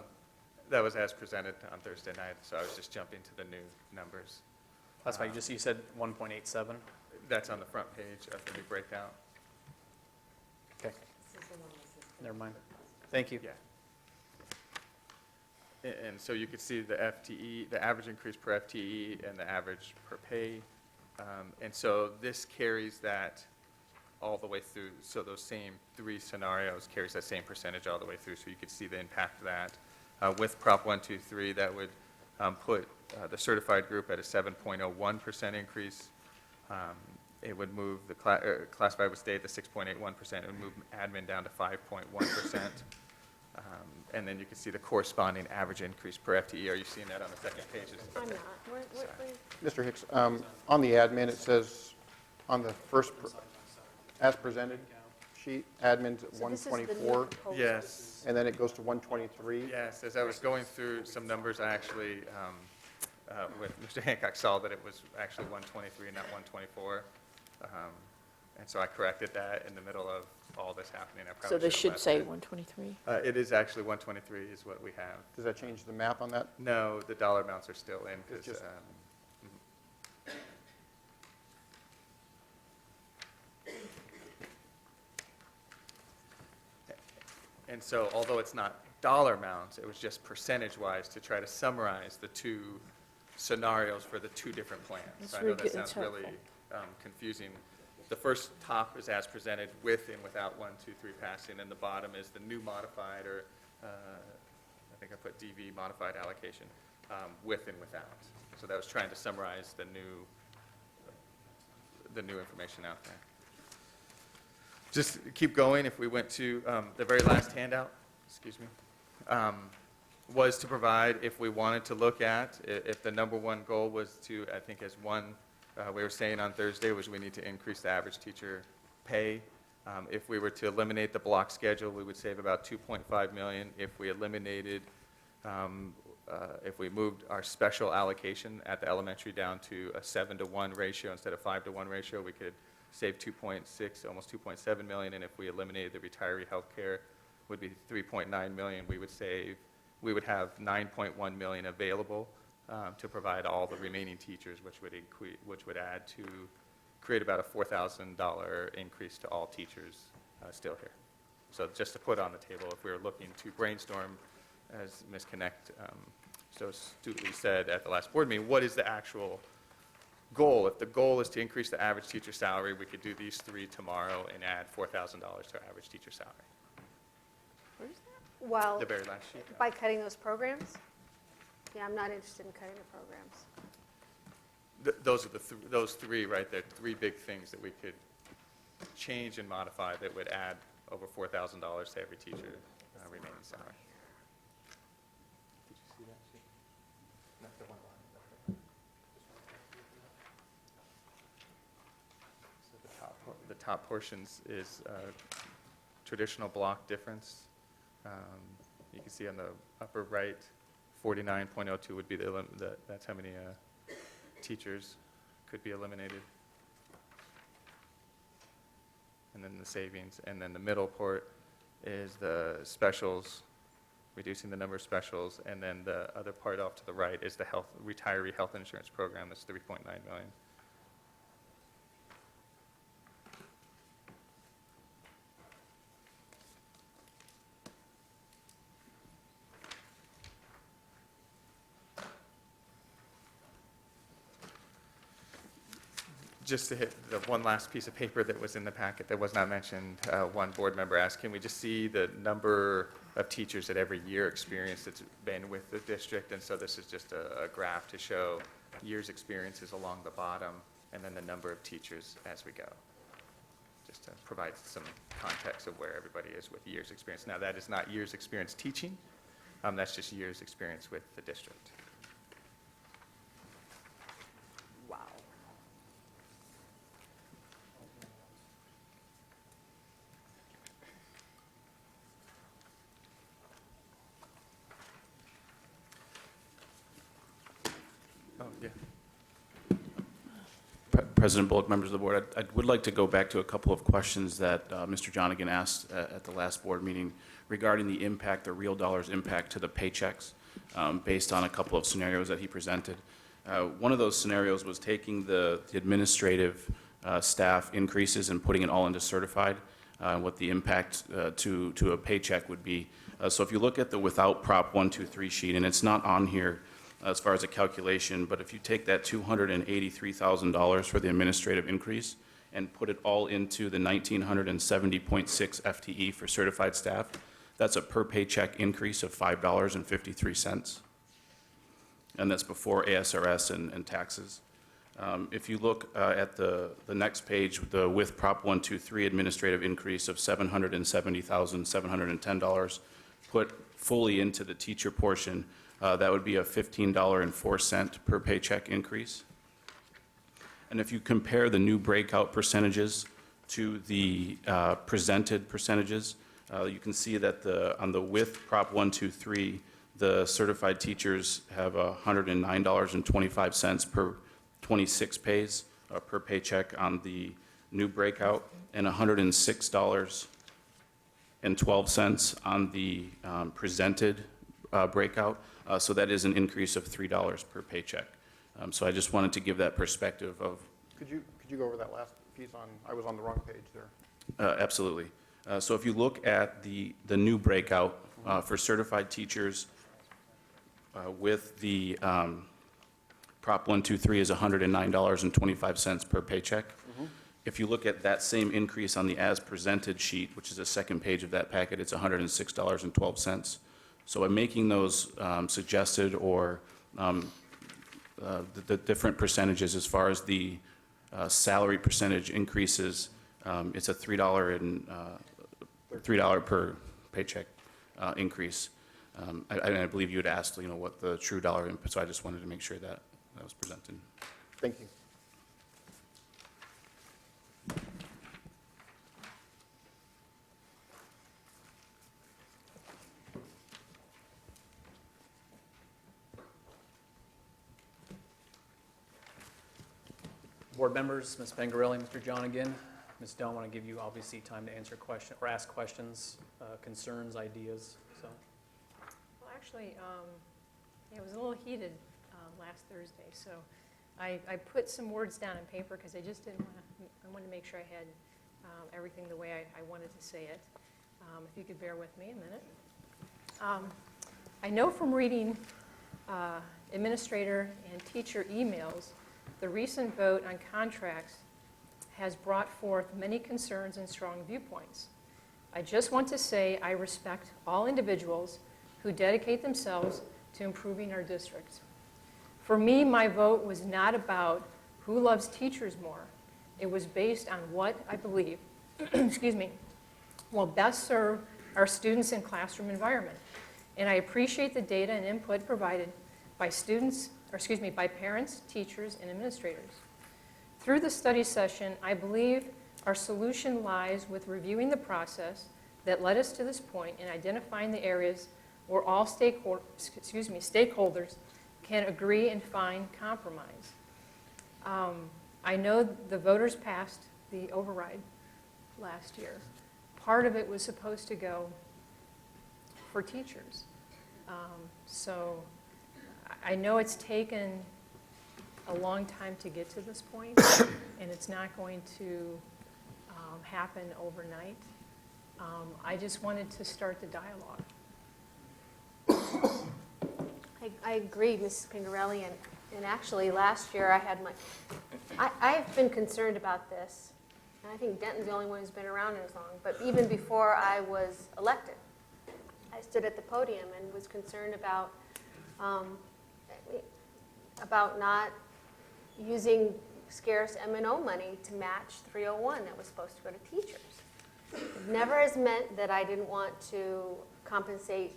That was as presented on Thursday night, so I was just jumping to the new numbers. that's why you said 1.87. That's on the front page of the new breakout. Okay, This is the one that says. never mind. Thank you. Yeah. And so you could see the FTE, the average increase per FTE and the average per pay. And so this carries that all the way through. So those same 3 scenarios carries that same percentage all the way through. So you could see the impact of that. With Prop 123, that would put the certified group at a 7.01% increase. It would move the classified would stay at the 6.81%. It would move admin down to 5.1%. And then you can see the corresponding average increase per FTE. Are you seeing that on the second page? I'm not. Where- Mr. Hicks, on the admin, it says on the first, as presented sheet, admin's at So this is the new 124, proposal. Yes. and then it goes to 123. Yes, as I was going through some numbers, I actually, with Mr. Hancock, saw that it was actually 123 and not 124. And so I corrected that in the middle of all this happening. I probably So this should've should left say it. 123? It is actually 123 is what we have. Does that change the map on that? No, the dollar amounts are still in, because, It's just- and so although it's not dollar amounts, it was just percentage-wise to try to summarize the 2 scenarios for the 2 different plans. That's I know really that good. sounds That's really confusing. The first top is as presented with and without 1, 2, 3 passing, and the bottom is the new modified, or I think I put DV modified allocation, with and without. So that was trying to summarize the new information out there. Just keep going. If we went to the very last handout, excuse me, was to provide, if we wanted to look at, if the number 1 goal was to, I think as we were saying on Thursday, was we need to increase the average teacher pay. If we were to eliminate the block schedule, we would save about $2.5 million. If we eliminated, if we moved our special allocation at the elementary down to a 7-to-1 ratio instead of 5-to-1 ratio, we could save 2.6, almost 2.7 million. And if we eliminated the retiree health care, would be 3.9 million. We would have 9.1 million available to provide all the remaining teachers, which would add to create about a $4,000 increase to all teachers still here. So just to put on the table, if we were looking to brainstorm, as Ms. Connect so astutely said at the last board meeting, what is the actual goal? If the goal is to increase the average teacher salary, we could do these three tomorrow and add $4,000 to our average teacher salary. Where's that? Well, The very last sheet. by cutting those programs? Yeah, I'm not interested in cutting the programs. Those are those three right there, three big things that we could change and modify that would add over $4,000 to every teacher remaining salary. Did you see that sheet? No, the one behind. So the top portions is traditional block difference. You can see on the upper right, 49.02 would be that's how many teachers could be eliminated. And then the savings, and then the middle part is the specials, reducing the number of specials, and then the other part off to the right is the retiree health insurance program, that's 3.9 million. Just to hit the one last piece of paper that was in the packet that was not mentioned, one board member asked, can we just see the number of teachers at every year experience that's been with the district? And so this is just a graph to show years experiences along the bottom and then the number of teachers as we go. Just to provide some context of where everybody is with years experience. Now that is not years experience teaching, that's just years experience with the district. Wow. Oh, yeah. President Bullock, members of the board, I would like to go back to a couple of questions that Mr. Jonigan asked at the last board meeting regarding the impact, the real dollars impact to the paychecks based on a couple of scenarios that he presented. One of those scenarios was taking the administrative staff increases and putting it all into certified, what the impact to a paycheck would be. So if you look at the without Prop 123 sheet, and it's not on here as far as a calculation, but if you take that $283,000 for the administrative increase and put it all into the 1,970.6 FTE for certified staff, that's a per paycheck increase of $5.53. And that's before ASRS and taxes. If you look at the next page, the with Prop 123 administrative increase of $770,710 put fully into the teacher portion, that would be a $15.04 per paycheck increase. And if you compare the new breakout percentages to the presented percentages, you can see that on the with Prop 123, the certified teachers have $109.25 per 26 pays per paycheck on the new breakout, and $106.12 on the presented breakout. So that is an increase of $3 per paycheck. So I just wanted to give that perspective of. Could you go over that last piece I was on the wrong page there. Absolutely. So if you look at the new breakout for certified teachers with the Prop 123 is $109.25 per paycheck. If you look at that same increase on the as presented sheet, which is the second page of that packet, it's $106.12. So by making those suggested or the different percentages as far as the salary percentage increases, it's a $3 per paycheck increase. I believe you had asked, what the true dollar input, so I just wanted to make sure that that was presented. Thank you. Board members, Ms. Pengarelli, Mr. Jonigan, Ms. Doe, I want to give you obviously time to answer questions or ask questions, concerns, ideas. So, Well, actually, it was a little heated last Thursday, so I put some words down on paper because I just didn't want to, I wanted to make sure I had everything the way I wanted to say it. If you could bear with me a minute. I know from reading administrator and teacher emails, the recent vote on contracts has brought forth many concerns and strong viewpoints. I just want to say I respect all individuals who dedicate themselves to improving our district. For me, my vote was not about who loves teachers more. It was based on what I believe, excuse me, will best serve our students and classroom environment. And I appreciate the data and input provided by by parents, teachers, and administrators. Through the study session, I believe our solution lies with reviewing the process that led us to this point and identifying the areas where all stakeholders can agree and find compromise. I know the voters passed the override last year. Part of it was supposed to go for teachers. So I know it's taken a long time to get to this point, and it's not going to happen overnight. I just wanted to start the dialogue. I agree, Mrs. Pingarelli, and actually last year I had I've been concerned about this, and I think Denton's the only one who's been around as long, but even before I was elected, I stood at the podium and was concerned about not using scarce M&O money to match 301 that was supposed to go to teachers. It never has meant that I didn't want to compensate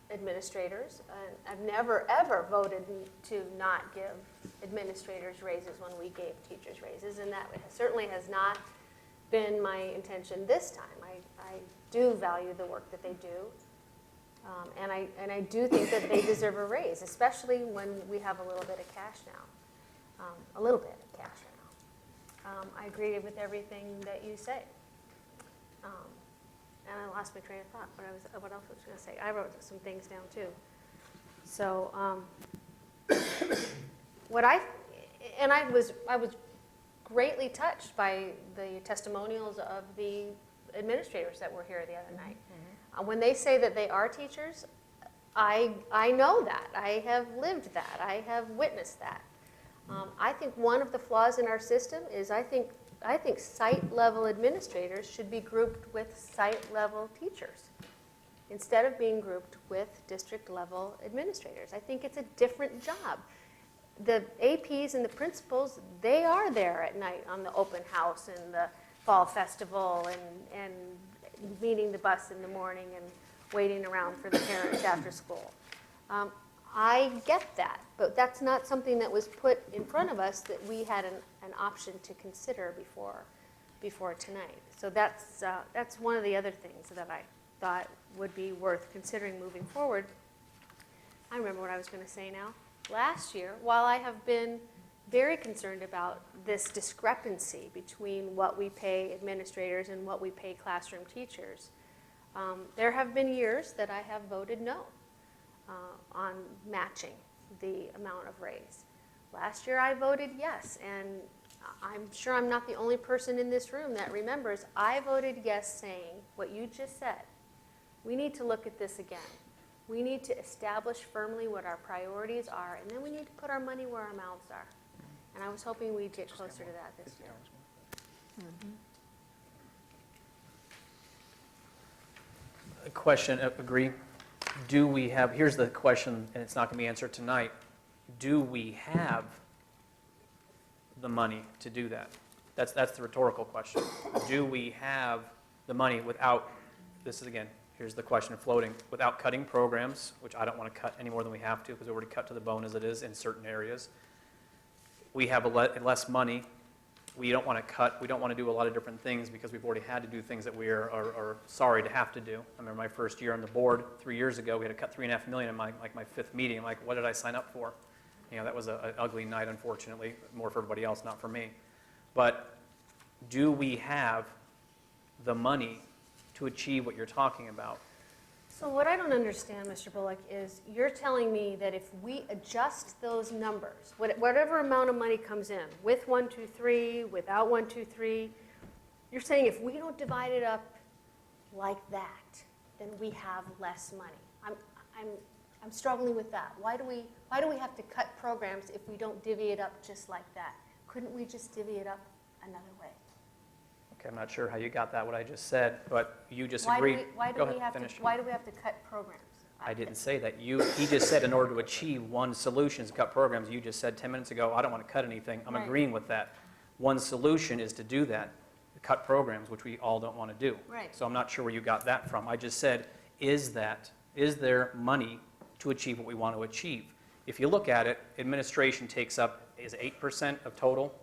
administrators. I've never, ever voted to not give administrators raises when we gave teachers raises, and that certainly has not been my intention this time. I do value the work that they do, and I do think that they deserve a raise, especially when we have a little bit of cash now. A little bit of cash now. I agree with everything that you say. And I lost my train of thought. What else was I going to say? I wrote some things down too. So, I was greatly touched by the testimonials of the administrators that were here the other night. When they say that they are teachers, I know that. I have lived that. I have witnessed that. I think one of the flaws in our system is I think site-level administrators should be grouped with site-level teachers instead of being grouped with district-level administrators. I think it's a different job. The APs and the principals, they are there at night on the open house and the fall festival and meeting the bus in the morning and waiting around for the parents after school. I get that, but that's not something that was put in front of us that we had an option to consider before tonight. So that's one of the other things that I thought would be worth considering moving forward. I remember what I was going to say now. Last year, while I have been very concerned about this discrepancy between what we pay administrators and what we pay classroom teachers, there have been years that I have voted no on matching the amount of raise. Last year I voted yes, and I'm sure I'm not the only person in this room that remembers I voted yes saying what you just said. We need to look at this again. We need to establish firmly what our priorities are, and then we need to put our money where our mouths are. And I was hoping we'd get closer to that this year. A question, agree. Do we have, here's the question, and it's not going to be answered tonight. Do we have the money to do that? That's the rhetorical question. Do we have the money without, this is again, here's the question floating, without cutting programs, which I don't want to cut any more than we have to because we already cut to the bone as it is in certain areas. We have less money. We don't want to cut. We don't want to do a lot of different things because we've already had to do things that we are sorry to have to do. I remember my first year on the board 3 years ago. We had to cut $3.5 million in my fifth meeting. I'm like, what did I sign up for? You know, that was an ugly night, unfortunately, more for everybody else, not for me. But do we have the money to achieve what you're talking about? So what I don't understand, Mr. Bullock, is you're telling me that if we adjust those numbers, whatever amount of money comes in, with 1, 2, 3, without 1, 2, 3, you're saying if we don't divide it up like that, then we have less money. I'm struggling with that. Why do we have to cut programs if we don't divvy it up just like that? Couldn't we just divvy it up another way? Okay, I'm not sure how you got that, what I just said, but you just Why do agreed. we, why do Go we ahead, have finish. to, why do we have to cut programs? I didn't say that. He just said in order to achieve one solution is cut programs. You just said 10 minutes ago, I don't want to cut anything. I'm Right. agreeing with that. One solution is to do that, cut programs, which we all don't want to do. Right. So I'm not sure where you got that from. I just said, is there money to achieve what we want to achieve? If you look at it, administration takes up, is 8% of total?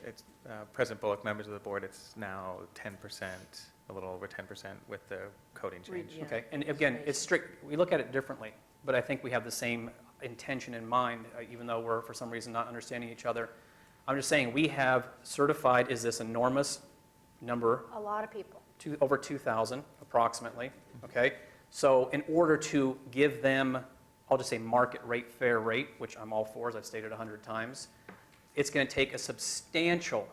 It's President Bullock, members of the board, it's now 10%, a little over 10% with the coding change. Yeah. Okay, and again, it's strict, we look at it differently, but I think we have the same intention in mind, even though we're, for some reason, not understanding each other. I'm just saying, we have certified, is this enormous number, A lot of people. over 2,000 approximately, okay? So in order to give them, I'll just say market rate, fair rate, which I'm all for, as I've stated 100 times, it's going to take a substantial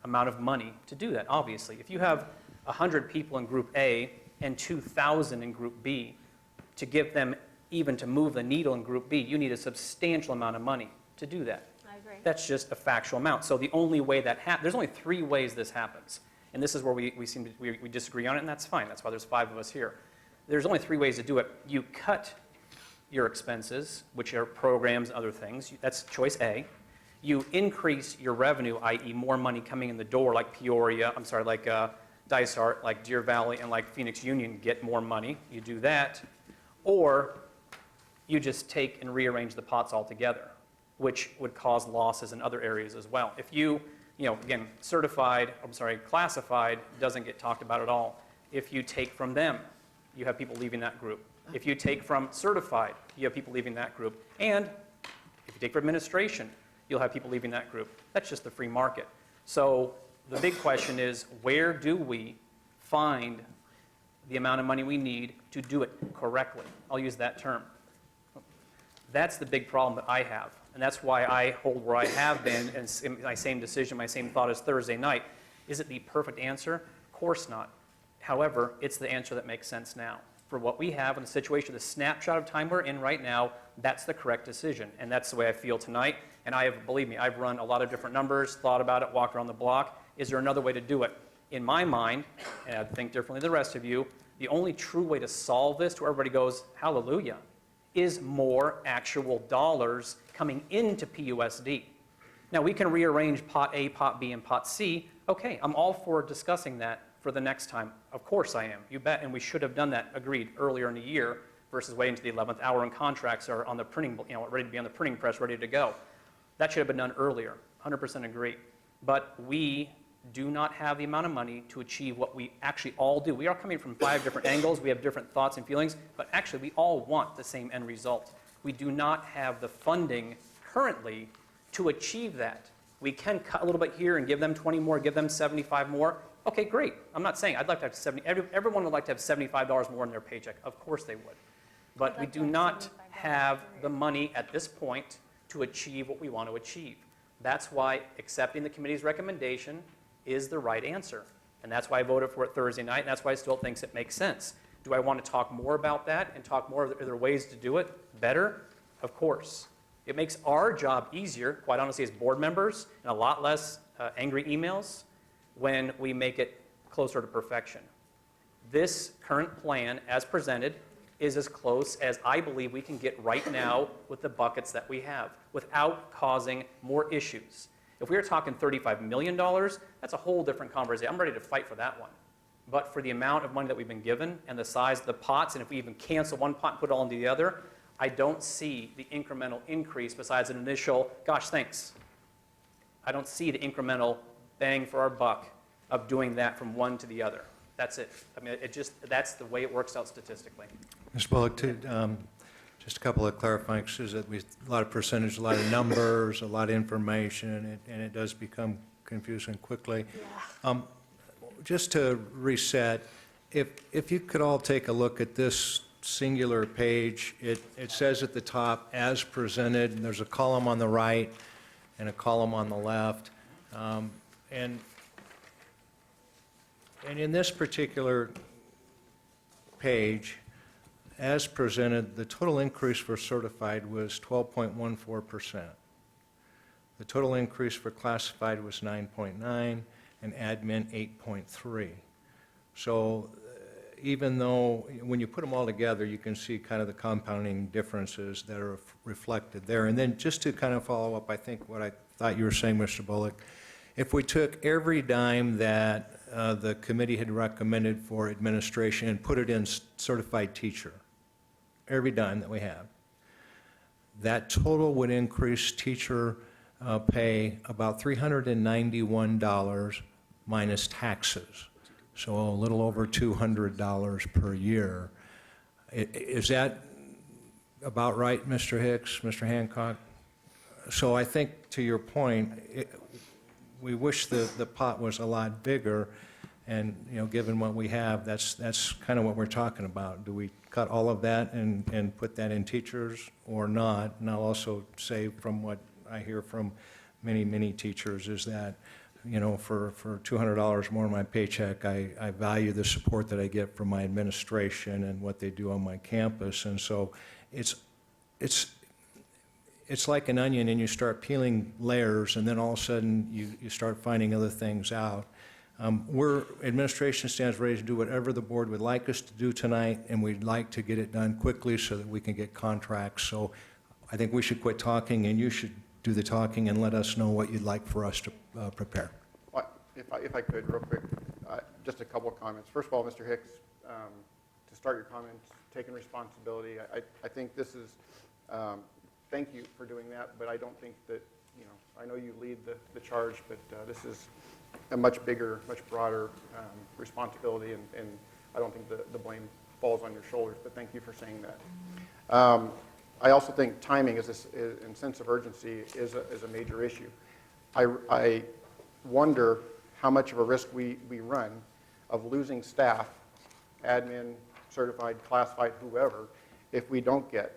amount of money to do that, obviously. If you have 100 people in Group A and 2,000 in Group B, to give them, even to move the needle in Group B, you need a substantial amount of money to do that. I agree. That's just a factual amount. So the only way that there's only 3 ways this happens. And this is where we seem to, we disagree on it, and that's fine. That's why there's 5 of us here. There's only 3 ways to do it. You cut your expenses, which are programs and other things. That's choice A. You increase your revenue, i.e. more money coming in the door, like Peoria, like Dysart, like Deer Valley, and like Phoenix Union get more money. You do that. Or you just take and rearrange the pots altogether, which would cause losses in other areas as well. If you again, classified doesn't get talked about at all. If you take from them, you have people leaving that group. If you take from certified, you have people leaving that group. And if you take from administration, you'll have people leaving that group. That's just the free market. So the big question is, where do we find the amount of money we need to do it correctly? I'll use that term. That's the big problem that I have. And that's why I hold where I have been, and my same decision, my same thought as Thursday night. Is it the perfect answer? Of course not. However, it's the answer that makes sense now. For what we have in the situation, the snapshot of time we're in right now, that's the correct decision. And that's the way I feel tonight. And believe me, I've run a lot of different numbers, thought about it, walked around the block. Is there another way to do it? In my mind, and I think differently than the rest of you, the only true way to solve this, to where everybody goes, hallelujah, is more actual dollars coming into PUSD. Now, we can rearrange Pot A, Pot B, and Pot C. Okay, I'm all for discussing that for the next time. Of course I am. You bet. And we should have done that, agreed, earlier in the year versus waiting to the 11th hour when contracts are on the printing, ready to be on the printing press, ready to go. That should have been done earlier. 100% agree. But we do not have the amount of money to achieve what we actually all do. We are coming from 5 different angles. We have different thoughts and feelings, but actually we all want the same end result. We do not have the funding currently to achieve that. We can cut a little bit here and give them 20 more, give them 75 more. Okay, great. I'm not saying I'd like to have 70. Everyone would like to have $75 more in their paycheck. Of course they would. But we do not have the money at this point to achieve what we want to achieve. That's why accepting the committee's recommendation is the right answer. And that's why I voted for it Thursday night, and that's why I still think it makes sense. Do I want to talk more about that and talk more, are there ways to do it better? Of course. It makes our job easier, quite honestly, as board members, and a lot less angry emails when we make it closer to perfection. This current plan, as presented, is as close as I believe we can get right now with the buckets that we have, without causing more issues. If we were talking $35 million, that's a whole different conversation. I'm ready to fight for that one. But for the amount of money that we've been given and the size of the pots, and if we even cancel one pot and put it all into the other, I don't see the incremental increase besides an initial, gosh, thanks. I don't see the incremental bang for our buck of doing that from one to the other. That's it. I mean, that's the way it works out statistically. Mr. Bullock, just a couple of clarifying, because a lot of percentage, a lot of numbers, a lot of information, and it does become confusing quickly. Yeah. Just to reset, if you could all take a look at this singular page, it says at the top, as presented, and there's a column on the right and a column on the left. And in this particular page, as presented, the total increase for certified was 12.14%. The total increase for classified was 9.9, and admin 8.3. So even though, when you put them all together, you can see kind of the compounding differences that are reflected there. And then just to kind of follow up, I think what I thought you were saying, Mr. Bullock, if we took every dime that the committee had recommended for administration and put it in certified teacher, every dime that we have, that total would increase teacher pay about $391 minus taxes, so a little over $200 per year. Is that about right, Mr. Hicks, Mr. Hancock? So I think, to your point, we wish the pot was a lot bigger, and, given what we have, that's kind of what we're talking about. Do we cut all of that and put that in teachers or not? And I'll also say, from what I hear from many teachers, is that, for $200 more in my paycheck, I value the support that I get from my administration and what they do on my campus. And so it's like an onion, and you start peeling layers, and then all of a sudden you start finding other things out. Administration stands ready to do whatever the board would like us to do tonight, and we'd like to get it done quickly so that we can get contracts. So I think we should quit talking, and you should do the talking and let us know what you'd like for us to prepare. Well, if I could, real quick, just a couple of comments. First of all, Mr. Hicks, to start your comments, taking responsibility, I think this is, thank you for doing that, but I don't think that, I know you lead the charge, but this is a much bigger, much broader responsibility, and I don't think the blame falls on your shoulders, but thank you for saying that. I also think timing and sense of urgency is a major issue. I wonder how much of a risk we run of losing staff, admin, certified, classified, whoever, if we don't get,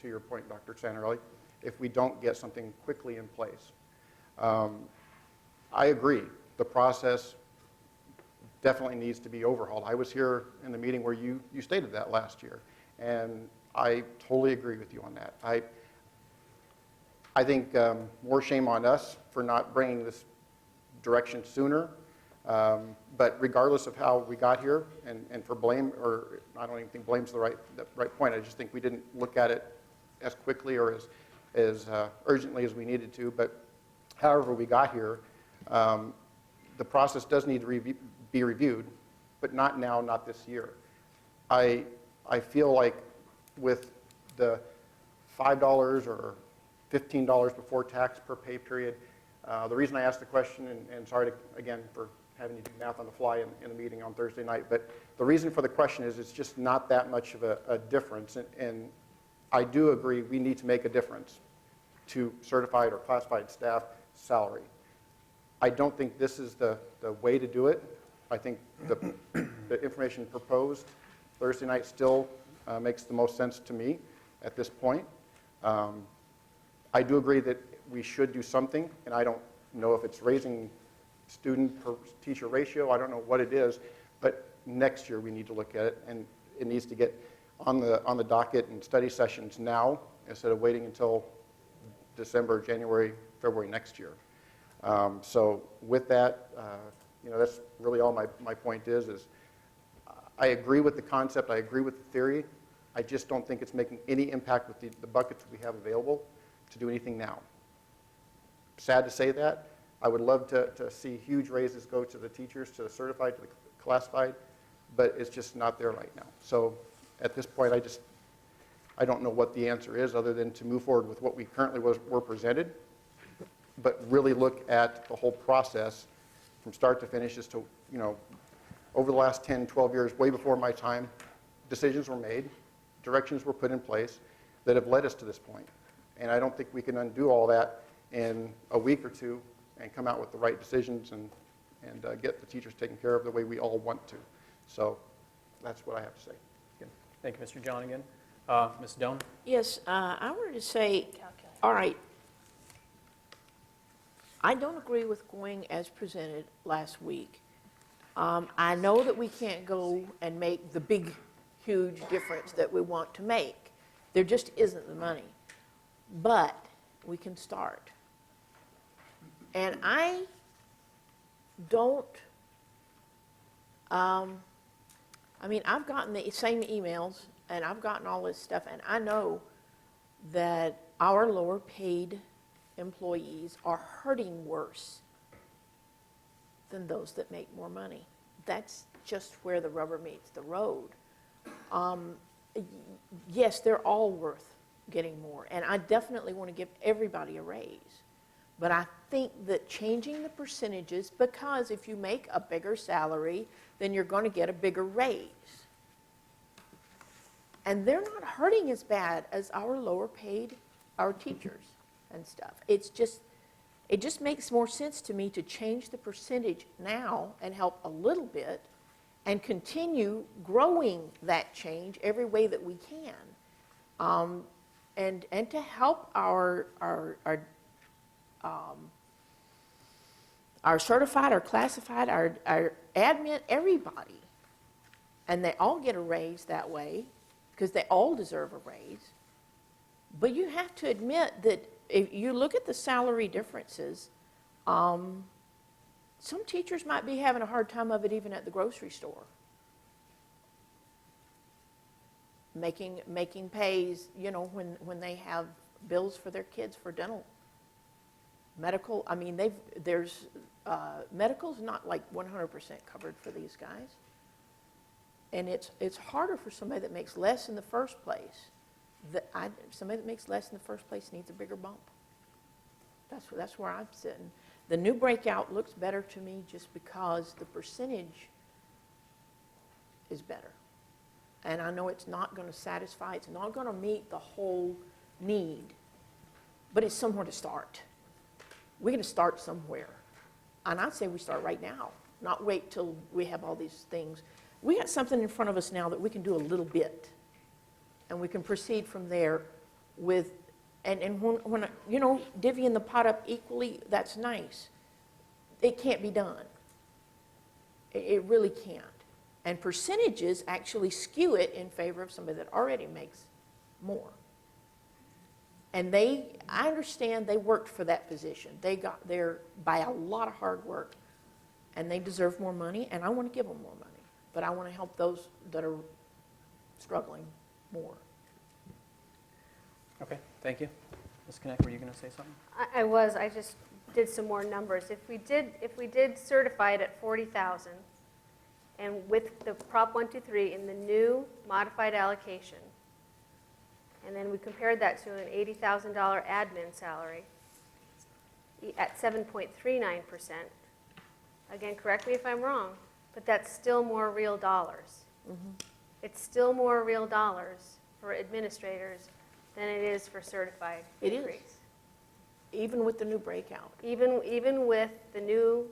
to your point, Dr. Santarelli, if we don't get something quickly in place. I agree. The process definitely needs to be overhauled. I was here in the meeting where you stated that last year, and I totally agree with you on that. I think more shame on us for not bringing this direction sooner, but regardless of how we got here, and for blame, or I don't even think blame's the right point. I just think we didn't look at it as quickly or as urgently as we needed to, but however we got here, the process does need to be reviewed, but not now, not this year. I feel like with the $5 or $15 before tax per pay period, the reason I asked the question, and sorry to, again, for having to do math on the fly in a meeting on Thursday night, but the reason for the question is it's just not that much of a difference, and I do agree we need to make a difference to certified or classified staff salary. I don't think this is the way to do it. I think the information proposed Thursday night still makes the most sense to me at this point. I do agree that we should do something, and I don't know if it's raising student per teacher ratio. I don't know what it is, but next year we need to look at it, and it needs to get on the docket and study sessions now instead of waiting until December, January, February next year. So with that, that's really all my point is I agree with the concept, I agree with the theory, I just don't think it's making any impact with the buckets we have available to do anything now. Sad to say that. I would love to see huge raises go to the teachers, to the certified, to the classified, but it's just not there right now. So at this point, I don't know what the answer is other than to move forward with what we currently were presented, but really look at the whole process from start to finish as to, over the last 10, 12 years, way before my time, decisions were made, directions were put in place that have led us to this point. And I don't think we can undo all that in a week or two and come out with the right decisions and get the teachers taken care of the way we all want to. So that's what I have to say. Thank you, Mr. John, again. Ms. Doan? Yes, I wanted to say, all right, I don't agree with going as presented last week. I know that we can't go and make the big huge difference that we want to make. There just isn't the money. But we can start. And I don't, I mean, I've gotten the same emails, and I've gotten all this stuff, and I know that our lower paid employees are hurting worse than those that make more money. That's just where the rubber meets the road. Yes, they're all worth getting more, and I definitely want to give everybody a raise. But I think that changing the percentages, because if you make a bigger salary, then you're going to get a bigger raise. And they're not hurting as bad as our lower paid, our teachers and stuff. It just makes more sense to me to change the percentage now and help a little bit and continue growing that change every way that we can. And to help our certified, our classified, our admin, everybody. And they all get a raise that way because they all deserve a raise. But you have to admit that if you look at the salary differences, some teachers might be having a hard time of it even at the grocery store. Making pays, you know, when they have bills for their kids for dental. Medical, I mean, medical's not like 100% covered for these guys. And it's harder for somebody that makes less in the first place. Somebody that makes less in the first place needs a bigger bump. That's where I'm sitting. The new breakout looks better to me just because the percentage is better. And I know it's not going to satisfy, it's not going to meet the whole need, but it's somewhere to start. We're going to start somewhere. And I'd say we start right now, not wait till we have all these things. We got something in front of us now that we can do a little bit, and we can proceed from there with, and when you know, divvying the pot up equally, that's nice. It can't be done. It really can't. And percentages actually skew it in favor of somebody that already makes more. And I understand they worked for that position. They got there by a lot of hard work, and they deserve more money, and I want to give them more money. But I want to help those that are struggling more. Okay, thank you. Ms. Connect, were you going to say something? I just did some more numbers. If we did certify it at 40,000, and with the Prop 123 in the new modified allocation, and then we compared that to an $80,000 admin salary at 7.39%. Again, correct me if I'm wrong, but that's still more real dollars. Mm-hmm. It's still more real dollars for administrators than it is for certified It increase. is. Even with the new breakout. Even with the new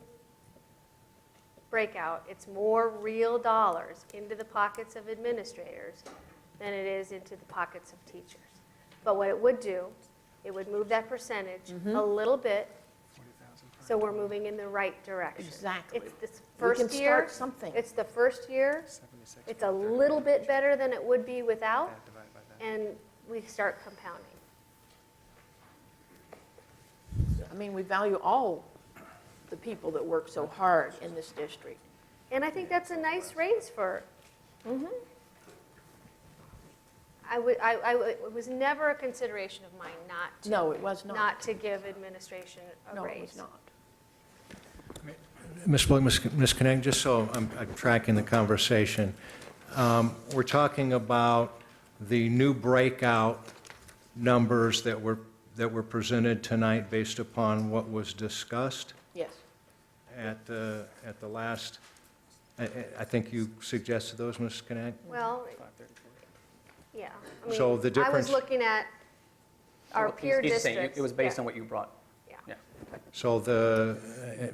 breakout, it's more real dollars into the pockets of administrators than it is into the pockets of teachers. But what it would do, it would move that percentage a little bit, so we're moving in the right direction. Exactly. It's this We first can year. start something. It's the first year. It's a little bit better than it would be without, and we start compounding. I mean, we value all the people that work so hard in this district. And I think that's a nice raise for, it was never a consideration of mine not to. No, it was not. Not to give administration a No, raise. it was not. Ms. Blake, Ms. Connect, just so I'm tracking the conversation, we're talking about the new breakout numbers that were presented tonight based upon what was discussed Yes. at the last, I think you suggested those, Ms. Connect? Well, yeah. I So mean, the I was difference- looking at our Well, peer he's saying districts. It was based Yeah. on what you brought. Yeah. Yeah. So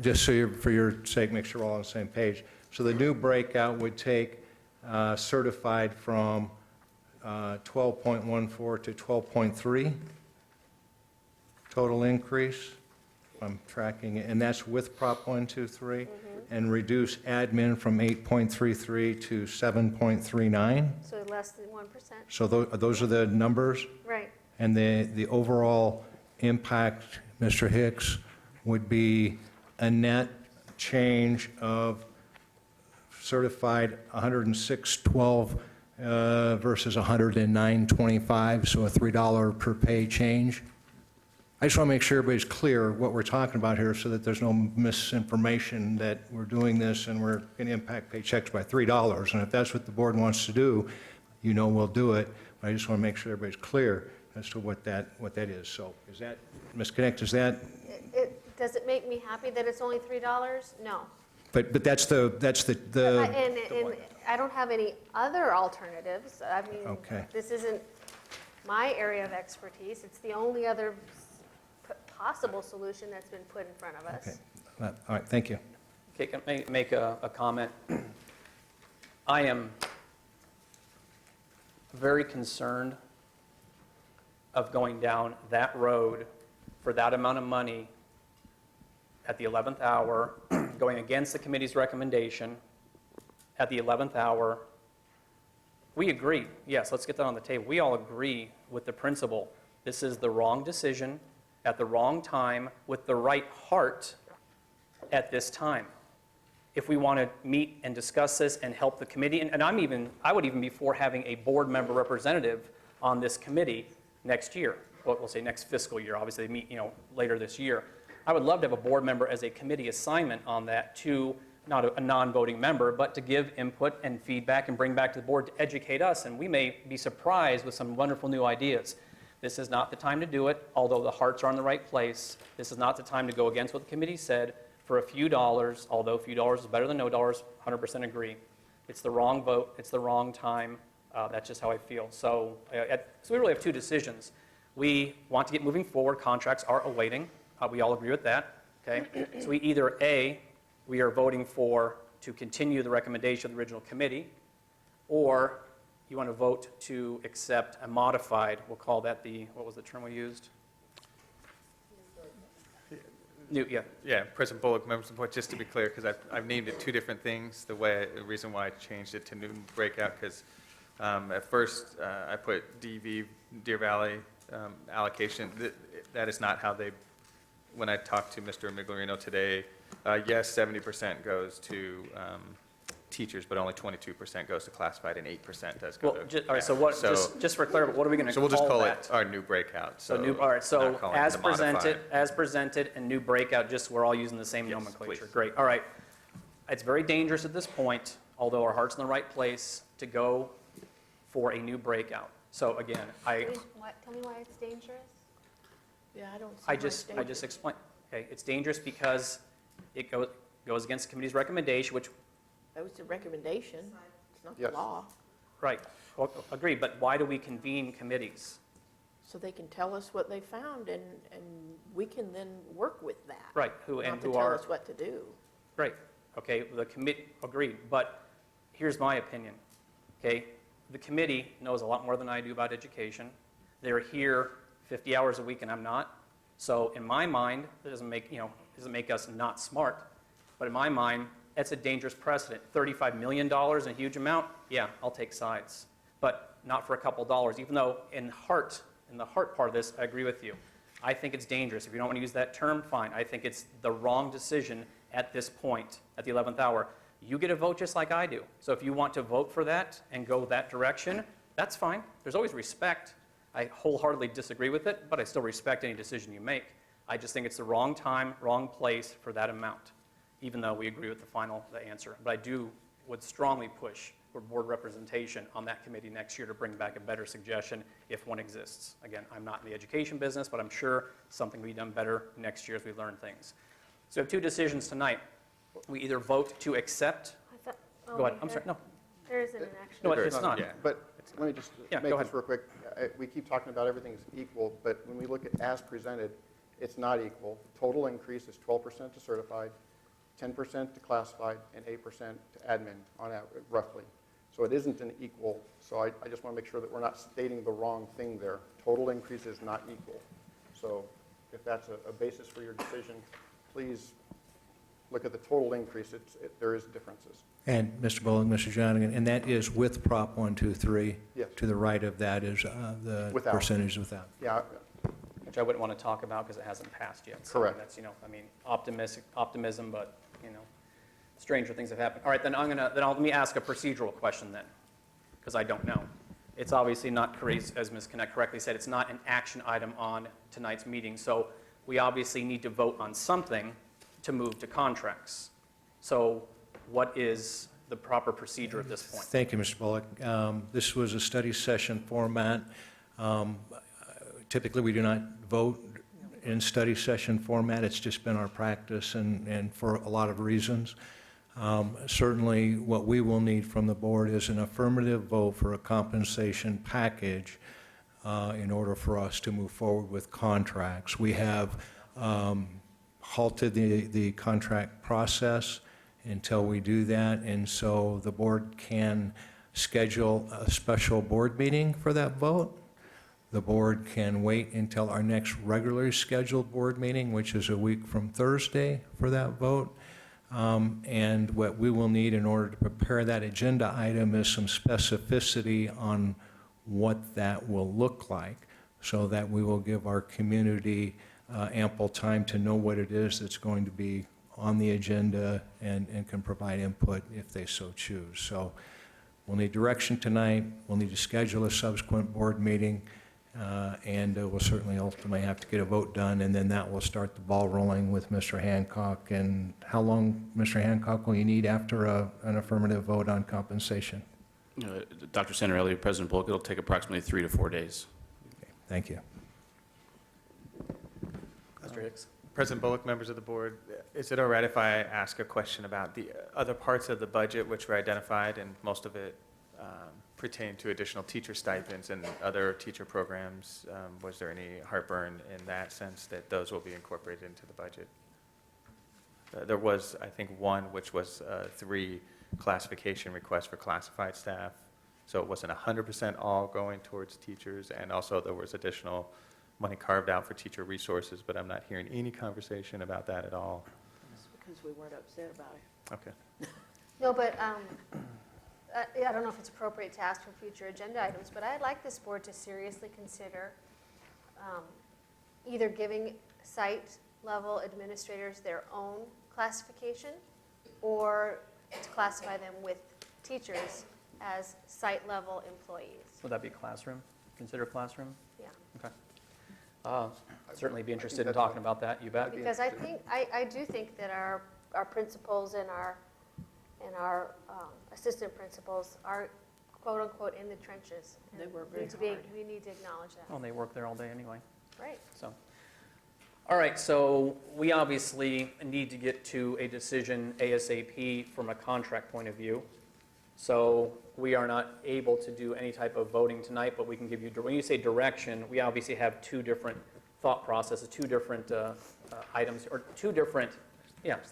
just so for your sake, make sure we're all on the same page. So the new breakout would take certified from 12.14 to 12.3 total increase. if I'm tracking it, and that's with Prop 123? And reduce admin from 8.33 to 7.39? So less than 1%, So those are the numbers? right. And the overall impact, Mr. Hicks, would be a net change of certified 106.12 versus 109.25, so a $3 per pay change. I just want to make sure everybody's clear what we're talking about here so that there's no misinformation that we're doing this and we're going to impact paychecks by $3. And if that's what the board wants to do, you know we'll do it. But I just want to make sure everybody's clear as to what that is. So is that, Ms. Connect, is that, Does it make me happy that it's only $3? No. but that's the, And I don't have any other alternatives. I mean, Okay. this isn't my area of expertise. It's the only other possible solution that's been put in front of us. okay. All right, thank you. Okay, can I make a comment? I am very concerned of going down that road for that amount of money at the 11th hour, going against the committee's recommendation at the 11th hour. We agree, yes, let's get that on the table. We all agree with the principle. This is the wrong decision at the wrong time with the right heart at this time. If we want to meet and discuss this and help the committee, and I would even be for having a board member representative on this committee next year. Well, we'll say next fiscal year. Obviously, they meet, later this year. I would love to have a board member as a committee assignment on that to not a non-voting member, but to give input and feedback and bring back to the board to educate us. And we may be surprised with some wonderful new ideas. This is not the time to do it, although the hearts are in the right place. This is not the time to go against what the committee said for a few dollars, although a few dollars is better than no dollars, 100% agree. It's the wrong vote, it's the wrong time. That's just how I feel. So we really have two decisions. We want to get moving forward. Contracts are awaiting. We all agree with that. Okay. So we either A, we are voting to continue the recommendation of the original committee, or you want to vote to accept a modified, we'll call that what was the term we used? Yeah. Yeah, President Bullock, members of the board, just to be clear, because I've named it two different things, the reason why I changed it to noon breakout, because at first I put DV, Deer Valley allocation. That is not how when I talked to Mr. Miglerino today, yes, 70% goes to teachers, but only 22% goes to classified and 8% does go to. All right, so what, just for clarity, what are we going to So call we'll just call that? it our new breakout. All right, so not calling it as the modified. presented and new breakout, just we're all using the same Yes, nomenclature. please. Great, all right. It's very dangerous at this point, although our heart's in the right place, to go for a new breakout. So again, Tell me why it's dangerous? Yeah, I don't see I why it's just dangerous. explained, okay, it's dangerous because it goes against the committee's recommendation, which, That was the recommendation, it's not the Yes. law. right, well, agreed, but why do we convene committees? So they can tell us what they found, and we can then work with that. Right, Not to tell us what to do. Right, okay, the committee, agreed, but here's my opinion, okay? The committee knows a lot more than I do about education. They're here 50 hours a week and I'm not. So in my mind, it doesn't make us not smart, but in my mind, that's a dangerous precedent. $35 million, a huge amount, yeah, I'll take sides, but not for a couple dollars, even though in the heart part of this, I agree with you. I think it's dangerous. If you don't want to use that term, fine. I think it's the wrong decision at this point, at the 11th hour. You get a vote just like I do. So if you want to vote for that and go that direction, that's fine. There's always respect. I wholeheartedly disagree with it, but I still respect any decision you make. I just think it's the wrong time, wrong place for that amount, even though we agree with the answer. But I would strongly push for board representation on that committee next year to bring back a better suggestion if one exists. Again, I'm not in the education business, but I'm sure something will be done better next year as we learn things. So we have two decisions tonight. We either vote to accept. Go ahead. I'm sorry. No. There isn't an action. No, it's not. Yeah. But let me just Yeah, make go this ahead. real quick. We keep talking about everything's equal, but when we look at as presented, it's not equal. Total increase is 12% to certified, 10% to classified, and 8% to admin on average, roughly. So it isn't an equal. So I just want to make sure that we're not stating the wrong thing there. Total increase is not equal. So if that's a basis for your decision, please look at the total increase. There is differences. And Mr. Bullock, Mr. Jonigan, and that is with Prop 123? Yes. To the right of that is the Without. percentage without? Yeah, Which I wouldn't want to talk about because it hasn't passed yet. So Correct. That's, optimism, but, stranger things have happened. All right, then let me ask a procedural question then, because I don't know. It's obviously not, as Ms. Connect correctly said, it's not an action item on tonight's meeting. So we obviously need to vote on something to move to contracts. So what is the proper procedure at this point? Thank you, Mr. Bullock. This was a study session format. Typically, we do not vote in study session format. It's just been our practice and for a lot of reasons. Certainly, what we will need from the board is an affirmative vote for a compensation package in order for us to move forward with contracts. We have halted the contract process until we do that, and so the board can schedule a special board meeting for that vote. The board can wait until our next regularly scheduled board meeting, which is a week from Thursday, for that vote. And what we will need in order to prepare that agenda item is some specificity on what that will look like, so that we will give our community ample time to know what it is that's going to be on the agenda and can provide input if they so choose. So we'll need direction tonight. We'll need to schedule a subsequent board meeting, and we'll certainly ultimately have to get a vote done, and then that will start the ball rolling with Mr. Hancock. And how long, Mr. Hancock, will you need after an affirmative vote on compensation? Dr. Santarelli, President Bullock, it'll take approximately 3 to 4 days. Okay, thank you. Mr. Hicks? President Bullock, members of the board, is it all right if I ask a question about the other parts of the budget which were identified, and most of it pertained to additional teacher stipends and other teacher programs? Was there any heartburn in that sense that those will be incorporated into the budget? There was, I think, one which was 3 classification requests for classified staff. So it wasn't 100% all going towards teachers, and also there was additional money carved out for teacher resources, but I'm not hearing any conversation about that at all. It's because we weren't upset about it. Okay. No, but I don't know if it's appropriate to ask for future agenda items, but I'd like this board to seriously consider either giving site-level administrators their own classification, or to classify them with teachers as site-level employees. Would that be classroom? Consider classroom? Yeah. Okay. Certainly be interested in talking about that, you bet. Because I do think that our principals and our assistant principals are quote-unquote in the trenches. and They work very need to be- hard. We need to acknowledge that. Well, they work there all day anyway, Right. so. All right, so we obviously need to get to a decision ASAP from a contract point of view. So we are not able to do any type of voting tonight, but we can give you, when you say direction, we obviously have 2 different thought processes, 2 different items, or 2 different,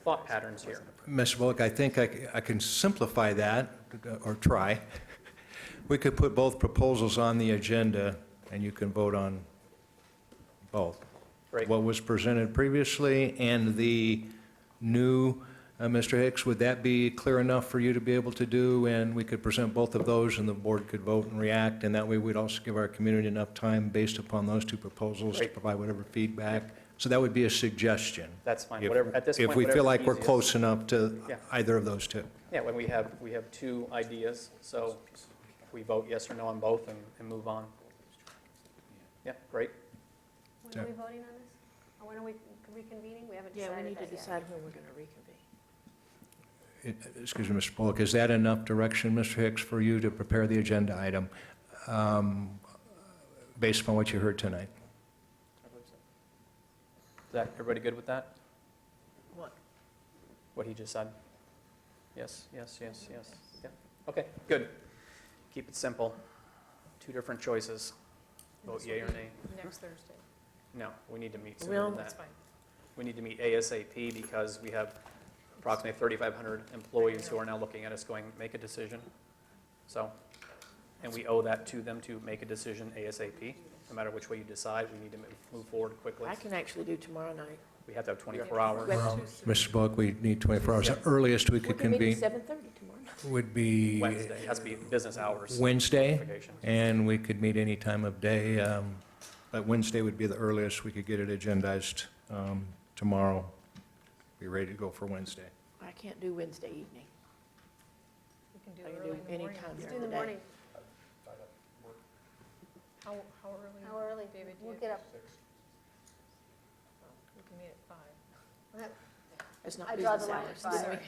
thought patterns here. Mr. Bullock, I think I can simplify that, or try. We could put both proposals on the agenda, and you can vote on both. Great. What was presented previously and the new, Mr. Hicks, would that be clear enough for you to be able to do? And we could present both of those, and the board could vote and react, and that way we'd also give our community enough time based upon those 2 proposals to Great. provide whatever feedback. So that would be a suggestion. That's fine, If- whatever, at this point, If we feel whatever's like we're easiest. close enough to Yeah. either of those 2. Yeah, when we have 2 ideas, so we vote yes or no on both and move on. Yeah, great. When are we voting on this? Or when are we reconvening? We haven't Yeah, decided we need to that yet. decide when we're going to reconvene. Excuse me, Mr. Bullock, is that enough direction, Mr. Hicks, for you to prepare the agenda item based upon what you heard tonight? Is that, everybody good with that? What? What he just said? Yes, yes, yes, yes. Yeah. Okay, good. Keep it simple. 2 different choices. Vote This yea will or be nay. Next Thursday. No, we need to meet sooner Well- than That's that. fine. We need to meet ASAP because we have approximately 3,500 employees who are now looking at us going, make a decision. So, and we owe that to them to make a decision ASAP. no matter which way you decide, we need to move forward quickly. I can actually do tomorrow night. We have to have 24 hours. Mr. Bullock, we need 24 hours. The earliest we We could can meet convene at 7:30 tomorrow night. would be Wednesday, it has to be business hours. Wednesday, Notification. and we could meet any time of day. But Wednesday would be the earliest we could get it agendized tomorrow. Be ready to go for Wednesday. I can't do Wednesday evening. We can do I can early do in the any morning. time Let's do during the the day. morning. How early? How early? David, do We'll you- get up. We can meet at 5. It's not I draw business the line at hours. 5.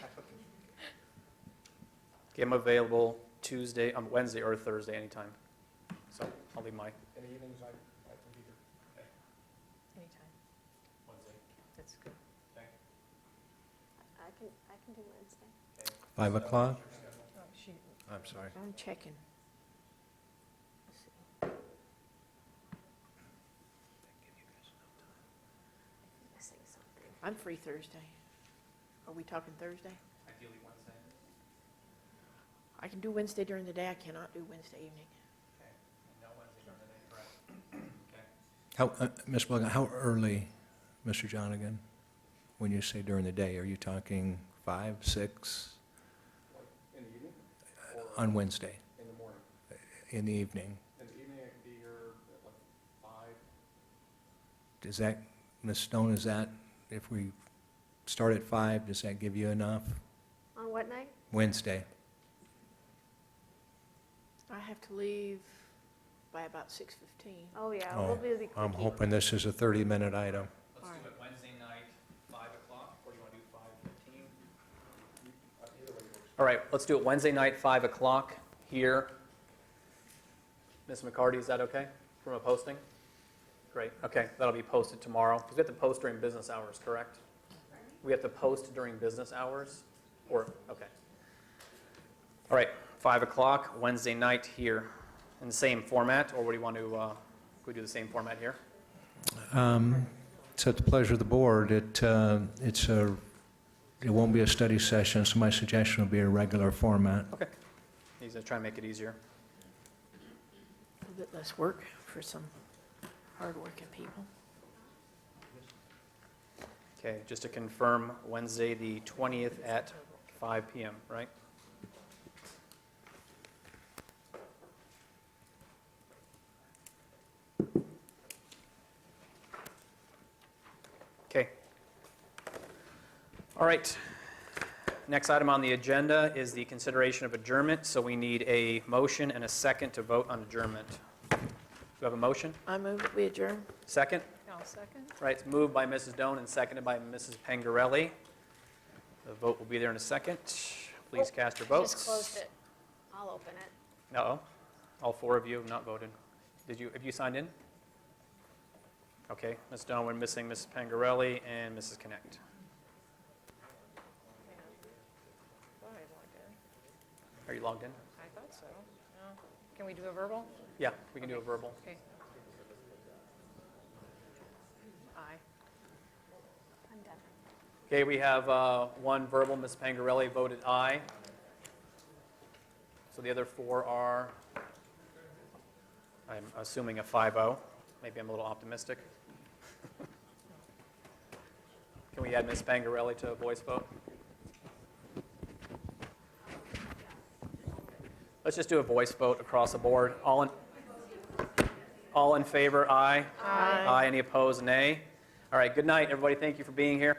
Okay, I'm available Tuesday, Wednesday or Thursday, anytime. So I'll leave my, In the evenings, I can be here. Anytime. That's good. I can do Wednesday. 5 o'clock? Oh, shoot. I'm sorry. I'm checking. Let's see. Missing something. I'm free Thursday. Are we talking Thursday? ideally Wednesday. I can do Wednesday during the day. I cannot do Wednesday evening. Okay, and no Wednesday during the day, correct? Okay. How, Ms. Bullock, how early, Mr. Jonigan, when you say during the day, are you talking 5, 6 In the evening on Wednesday, in the morning? in the evening? In the evening, I can be here at like 5. Does that, Ms. Stone, is that, if we start at 5, does that give you enough? On what night? Wednesday? I have to leave by about 6:15. Oh, yeah, Oh, we'll be I'm quickie. hoping this is a 30-minute item. Let's do it Wednesday night, 5 o'clock, or do you want to do 5:15? All right, let's do it Wednesday night, 5 o'clock here. Ms. McCarty, is that okay from a posting? Great, okay, that'll be posted tomorrow, because we have to post during business hours, correct? We have to post during business hours, or, okay. All right, 5 o'clock, Wednesday night here, in the same format, or what do you want to, could we do the same format here? It's at the pleasure of the board. It won't be a study session, so my suggestion will be a regular format. Okay. He's gonna try and make it easier. A little bit less work for some hardworking people. Okay, just to confirm, Wednesday, the 20th at 5 PM, right? Okay. All right. Next item on the agenda is the consideration of adjournment, so we need a motion and a second to vote on adjournment. Do we have a motion? I move that we adjourn. Second? I'll second. Right, it's moved by Mrs. Doan and seconded by Mrs. Pangarelli. The vote will be there in a second. Please cast your I votes. just closed it. I'll open it. Uh-oh. All 4 of you have not voted. Have you signed in? Okay, Ms. Doan, we're missing Mrs. Pangarelli and Mrs. Connect. Thought I logged in. Are you logged in? I thought so. No. Can we do a verbal? Yeah, we can do a verbal. Okay. Aye. I'm done. Okay, we have one verbal. Ms. Pangarelli voted aye. So the other 4 are, I'm assuming a 5-0. Maybe I'm a little optimistic. Can we add Ms. Pangarelli to a voice vote? Let's just do a voice vote across the board. All in favor, aye. Aye. Any opposed, nay. All right, good night, everybody. Thank you for being here.